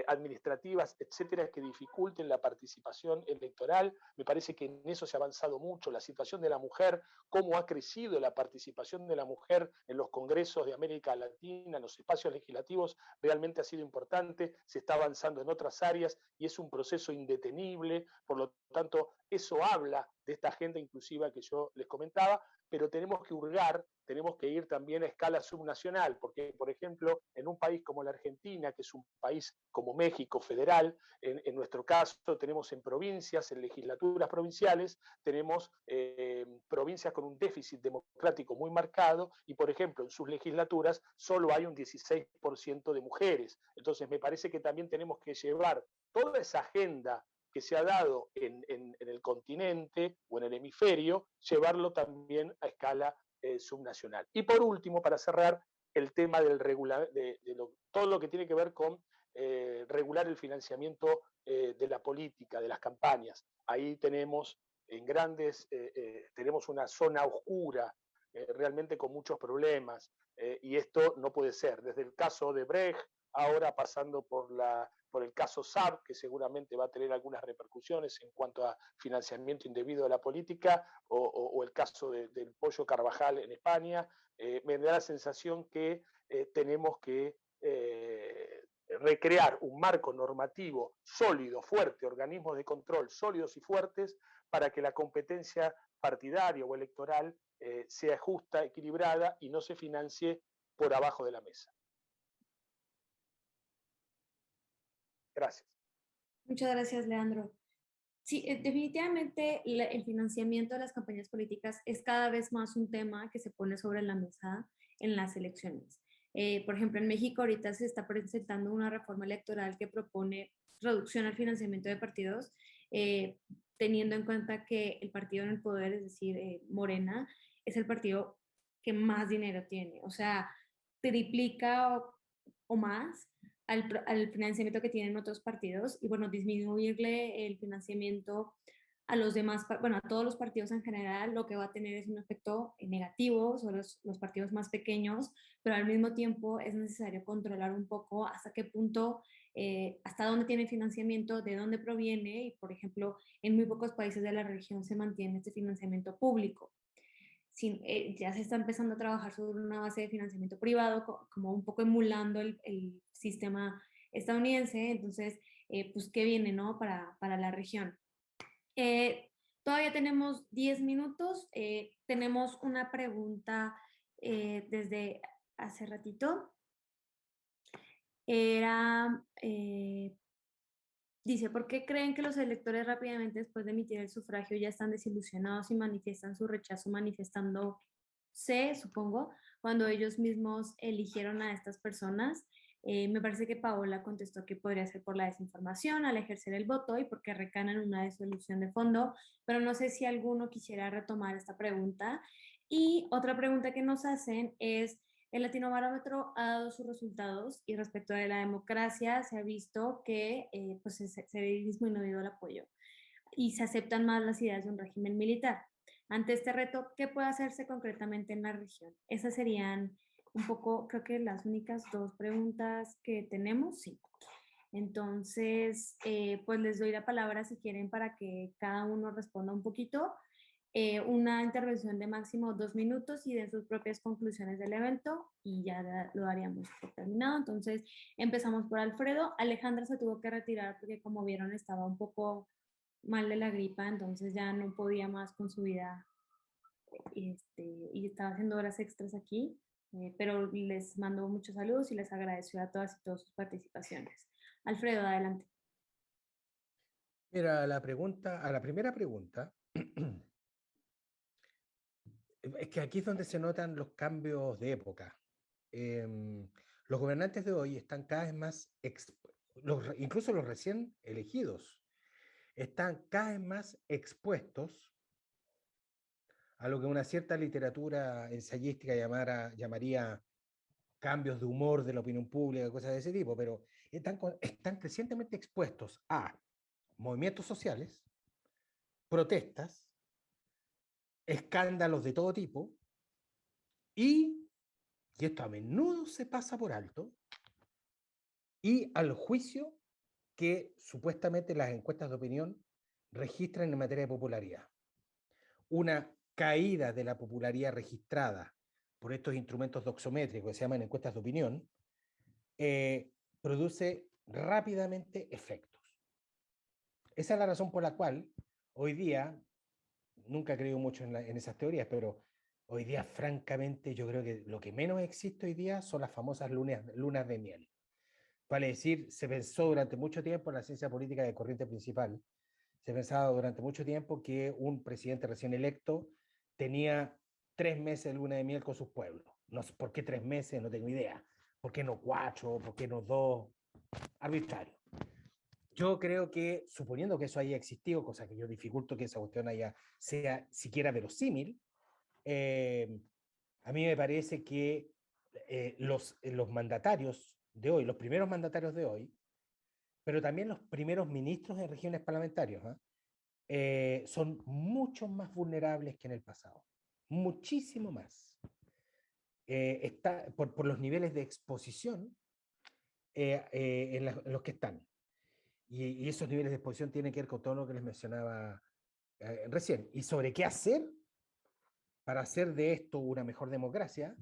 administrativas, etcétera, que dificulten la participación electoral. Me parece que en eso se ha avanzado mucho. La situación de la mujer, cómo ha crecido la participación de la mujer en los congresos de América Latina, en los espacios legislativos, realmente ha sido importante. Se está avanzando en otras áreas y es un proceso indetenible. Por lo tanto, eso habla de esta agenda inclusiva que yo les comentaba, pero tenemos que hurgar, tenemos que ir también a escala subnacional, porque, por ejemplo, en un país como la Argentina, que es un país como México federal, en nuestro caso tenemos en provincias, en legislaturas provinciales, tenemos provincias con un déficit democrático muy marcado y, por ejemplo, en sus legislaturas solo hay un 16% de mujeres. Entonces, me parece que también tenemos que llevar toda esa agenda que se ha dado en el continente o en el hemisferio, llevarlo también a escala subnacional. Y por último, para cerrar, el tema del todo lo que tiene que ver con regular el financiamiento de la política, de las campañas. Ahí tenemos tenemos una zona oscura, realmente con muchos problemas, y esto no puede ser. Desde el caso de Brecht, ahora pasando por el caso SAB, que seguramente va a tener algunas repercusiones en cuanto a financiamiento indebido de la política, o el caso del Pollo Carvajal en España, me da la sensación que tenemos que recrear un marco normativo sólido, fuerte, organismos de control sólidos y fuertes para que la competencia partidaria o electoral sea justa, equilibrada y no se financie por abajo de la mesa. Gracias. Muchas gracias, Leandro. Sí, definitivamente el financiamiento de las campañas políticas es cada vez más un tema que se pone sobre la mesa en las elecciones. Por ejemplo, en México ahorita se está presentando una reforma electoral que propone reducción al financiamiento de partidos, teniendo en cuenta que el partido en el poder, es decir, Morena, es el partido que más dinero tiene. O sea, triplica o más al financiamiento que tienen otros partidos y, bueno, disminuirle el financiamiento a los demás, bueno, a todos los partidos en general, lo que va a tener es un efecto negativo sobre los partidos más pequeños, pero al mismo tiempo es necesario controlar un poco hasta qué punto, hasta dónde tiene financiamiento, de dónde proviene, y por ejemplo, en muy pocos países de la región se mantiene este financiamiento público. Ya se está empezando a trabajar sobre una base de financiamiento privado, como un poco emulando el sistema estadounidense. Entonces, pues, ¿qué viene, no? Para la región. Todavía tenemos 10 minutos. Tenemos una pregunta desde hace ratito. Era, dice, ¿por qué creen que los electores rápidamente después de emitir el sufragio ya están desilusionados y manifiestan su rechazo manifestándose, supongo, cuando ellos mismos eligieron a estas personas? Me parece que Paola contestó que podría ser por la desinformación al ejercer el voto y porque recaen en una disolución de fondo, pero no sé si alguno quisiera retomar esta pregunta. Y otra pregunta que nos hacen es, el Latinobarómetro ha dado sus resultados y respecto a la democracia se ha visto que pues se ha disminuido el apoyo y se aceptan más las ideas de un régimen militar. Ante este reto, ¿qué puede hacerse concretamente en la región? Esas serían un poco, creo que las únicas dos preguntas que tenemos, sí. Entonces, pues les doy la palabra si quieren para que cada uno responda un poquito. Una intervención de máximo 2 minutos y de sus propias conclusiones del evento y ya lo daríamos por terminado. Entonces empezamos por Alfredo. Alejandra se tuvo que retirar porque, como vieron, estaba un poco mal de la gripa, entonces ya no podía más con su vida y estaba haciendo horas extras aquí, pero les mando muchos saludos y les agradeció a todas y todos sus participaciones. Alfredo, adelante. Mira, a la primera pregunta, es que aquí es donde se notan los cambios de época. Los gobernantes de hoy están cada vez más, incluso los recién elegidos, están cada vez más expuestos a lo que una cierta literatura ensayística llamaría cambios de humor de la opinión pública, cosas de ese tipo, pero están crecientemente expuestos a movimientos sociales, protestas, escándalos de todo tipo, y esto a menudo se pasa por alto, y al juicio que supuestamente las encuestas de opinión registran en materia de popularidad. Una caída de la popularidad registrada por estos instrumentos doxométricos que se llaman encuestas de opinión, produce rápidamente efectos. Esa es la razón por la cual hoy día, nunca he creído mucho en esas teorías, pero hoy día, francamente, yo creo que lo que menos existe hoy día son las famosas lunas de miel. Vale decir, se pensó durante mucho tiempo en la ciencia política de corriente principal, se pensaba durante mucho tiempo que un presidente recién electo tenía 3 meses de luna de miel con sus pueblos. No sé por qué 3 meses, no tengo idea. ¿Por qué no 4? ¿Por qué no 2? Arbitrario. Yo creo que, suponiendo que eso haya existido, cosa que yo dificulto que esa cuestión sea siquiera verosímil, a mí me parece que los mandatarios de hoy, los primeros mandatarios de hoy, pero también los primeros ministros en regímenes parlamentarios, son mucho más vulnerables que en el pasado. Muchísimo más. Está por los niveles de exposición en los que están. Y esos niveles de exposición tienen que ver con todo lo que les mencionaba recién. Y sobre qué hacer para hacer de esto una mejor democracia.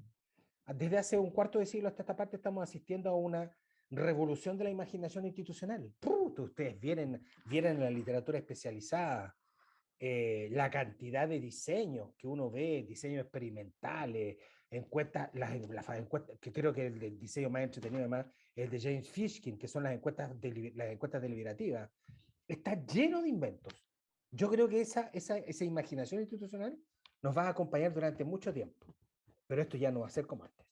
Desde hace un cuarto de siglo hasta esta parte estamos asistiendo a una revolución de la imaginación institucional. Ustedes vieron en la literatura especializada la cantidad de diseños que uno ve, diseños experimentales, las encuestas, que creo que el diseño más entretenido además es el de James Fishkin, que son las encuestas deliberativas. Está lleno de inventos. Yo creo que esa imaginación institucional nos va a acompañar durante mucho tiempo, pero esto ya no va a ser como antes.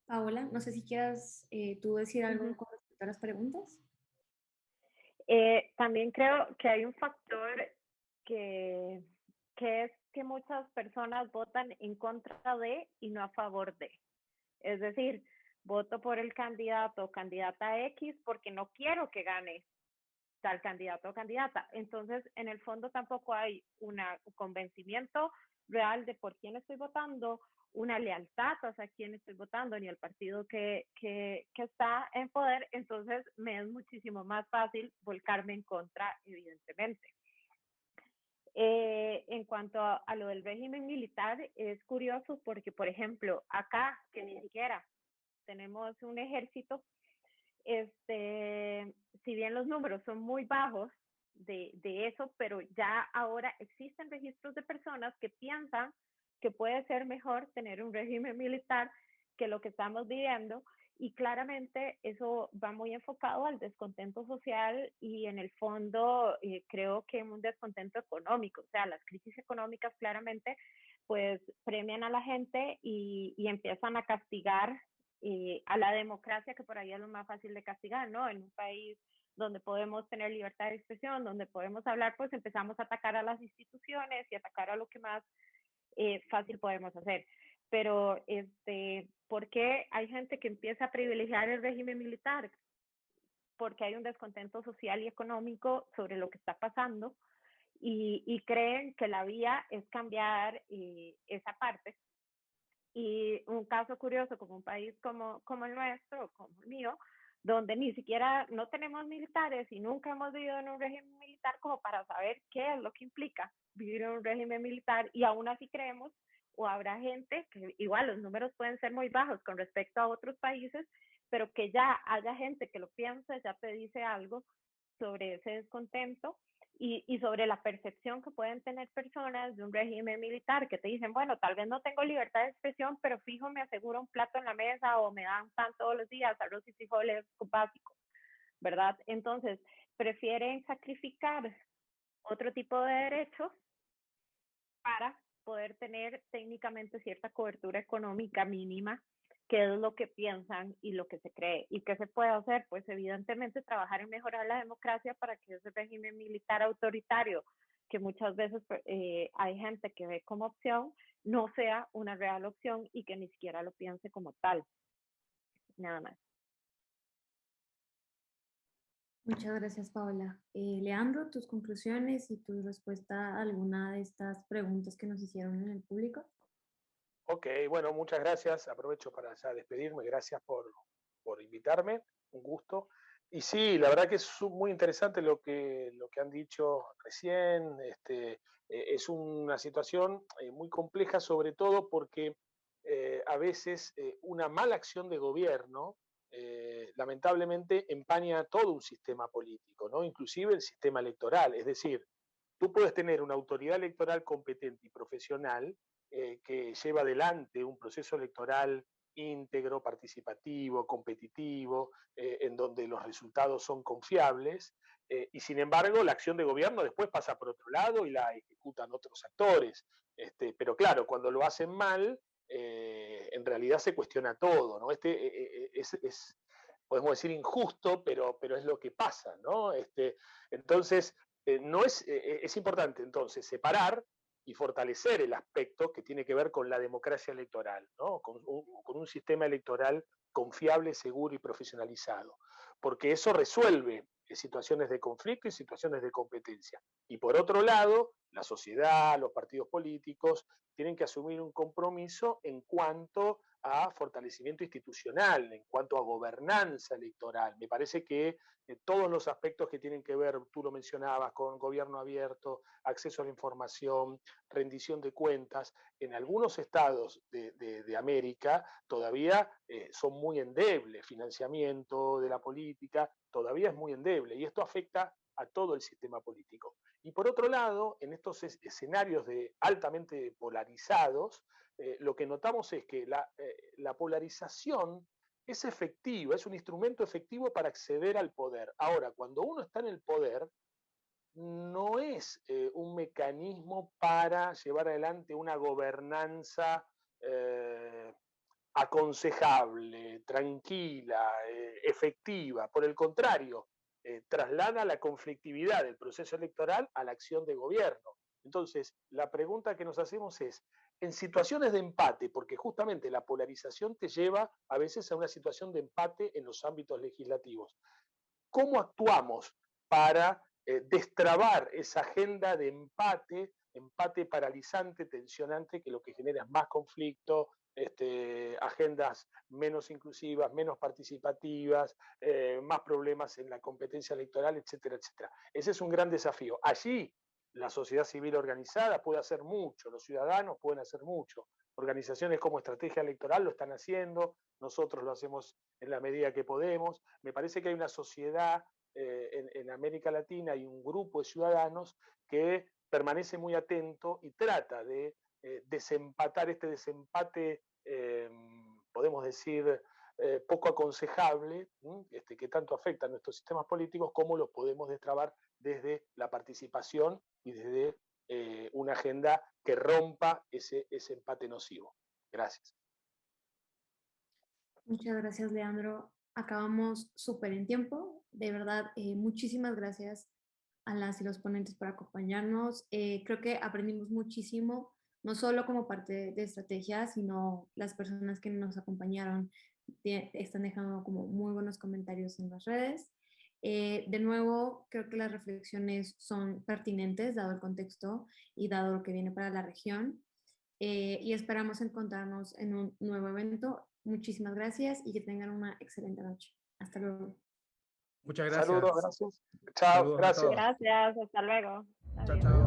Paola, no sé si quieras tú decir algo con respecto a las preguntas. También creo que hay un factor que es que muchas personas votan en contra de y no a favor de. Es decir, voto por el candidato o candidata X porque no quiero que gane tal candidato o candidata. Entonces, en el fondo tampoco hay un convencimiento real de por quién estoy votando, una lealtad hacia quién estoy votando, ni el partido que está en poder. Entonces, me es muchísimo más fácil volcarme en contra, evidentemente. En cuanto a lo del régimen militar, es curioso porque, por ejemplo, acá, que ni siquiera tenemos un ejército, si bien los números son muy bajos de eso, pero ya ahora existen registros de personas que piensan que puede ser mejor tener un régimen militar que lo que estamos viviendo, y claramente eso va muy enfocado al descontento social y en el fondo creo que un descontento económico. O sea, las crisis económicas claramente pues premian a la gente y empiezan a castigar a la democracia, que por ahí es lo más fácil de castigar, ¿no? En un país donde podemos tener libertad de expresión, donde podemos hablar, pues empezamos a atacar a las instituciones y atacar a lo que más fácil podemos hacer. Pero, ¿por qué hay gente que empieza a privilegiar el régimen militar? Porque hay un descontento social y económico sobre lo que está pasando y creen que la vía es cambiar esa parte. Y un caso curioso, como un país como el nuestro, como el mío, donde ni siquiera no tenemos militares y nunca hemos vivido en un régimen militar como para saber qué es lo que implica vivir en un régimen militar, y aún así creemos, o habrá gente, que igual los números pueden ser muy bajos con respecto a otros países, pero que ya haya gente que lo piensa, ya te dice algo sobre ese descontento y sobre la percepción que pueden tener personas de un régimen militar, que te dicen, bueno, tal vez no tengo libertad de expresión, pero fijo me aseguro un plato en la mesa o me dan pan todos los días, arroz y frijoles básicos, ¿verdad? Entonces, prefieren sacrificar otro tipo de derechos para poder tener técnicamente cierta cobertura económica mínima qué es lo que piensan y lo que se cree. ¿Y qué se puede hacer? Pues evidentemente trabajar en mejorar la democracia para que ese régimen militar autoritario, que muchas veces hay gente que ve como opción, no sea una real opción y que ni siquiera lo piense como tal. Nada más. Muchas gracias, Paola. Leandro, tus conclusiones y tu respuesta a alguna de estas preguntas que nos hicieron en el público. Ok, bueno, muchas gracias. Aprovecho para ya despedirme. Gracias por invitarme. Un gusto. Y sí, la verdad que es muy interesante lo que han dicho recién. Es una situación muy compleja, sobre todo porque a veces una mala acción de gobierno lamentablemente empaña todo un sistema político, ¿no? Inclusive el sistema electoral. Es decir, tú puedes tener una autoridad electoral competente y profesional que lleva adelante un proceso electoral íntegro, participativo, competitivo, en donde los resultados son confiables, y sin embargo la acción de gobierno después pasa por otro lado y la ejecutan otros actores. Pero claro, cuando lo hacen mal, en realidad se cuestiona todo, ¿no? Podemos decir injusto, pero es lo que pasa, ¿no? Entonces, es importante entonces separar y fortalecer el aspecto que tiene que ver con la democracia electoral, ¿no? con un sistema electoral confiable, seguro y profesionalizado, porque eso resuelve situaciones de conflicto y situaciones de competencia. Y por otro lado, la sociedad, los partidos políticos tienen que asumir un compromiso en cuanto a fortalecimiento institucional, en cuanto a gobernanza electoral. Me parece que todos los aspectos que tienen que ver, tú lo mencionabas, con gobierno abierto, acceso a la información, rendición de cuentas, en algunos estados de América todavía son muy endebles, financiamiento de la política todavía es muy endeble y esto afecta a todo el sistema político. Y por otro lado, en estos escenarios altamente polarizados, lo que notamos es que la polarización es efectiva, es un instrumento efectivo para acceder al poder. Ahora, cuando uno está en el poder, no es un mecanismo para llevar adelante una gobernanza aconsejable, tranquila, efectiva. Por el contrario, traslada la conflictividad del proceso electoral a la acción de gobierno. Entonces, la pregunta que nos hacemos es, en situaciones de empate, porque justamente la polarización te lleva a veces a una situación de empate en los ámbitos legislativos, ¿cómo actuamos para destrabar esa agenda de empate paralizante, tensionante, que lo que genera es más conflicto, agendas menos inclusivas, menos participativas, más problemas en la competencia electoral, etcétera, etcétera? Ese es un gran desafío. Allí la sociedad civil organizada puede hacer mucho, los ciudadanos pueden hacer mucho. Organizaciones como Estrategia Electoral lo están haciendo, nosotros lo hacemos en la medida que podemos. Me parece que hay una sociedad en América Latina y un grupo de ciudadanos que permanece muy atento y trata de desempatar este desempate, podemos decir, poco aconsejable, que tanto afecta a nuestros sistemas políticos, cómo los podemos destrabar desde la participación y desde una agenda que rompa ese empate nocivo. Gracias. Muchas gracias, Leandro. Acabamos súper en tiempo. De verdad, muchísimas gracias a las y los ponentes por acompañarnos. Creo que aprendimos muchísimo, no solo como parte de estrategia, sino las personas que nos acompañaron están dejando como muy buenos comentarios en las redes. De nuevo, creo que las reflexiones son pertinentes, dado el contexto y dado lo que viene para la región. Y esperamos encontrarnos en un nuevo evento. Muchísimas gracias y que tengan una excelente noche. Hasta luego. Muchas gracias. Saludos, gracias. Chao, Saludos a gracias. todos. Gracias, hasta luego. Chao, Adiós. chao.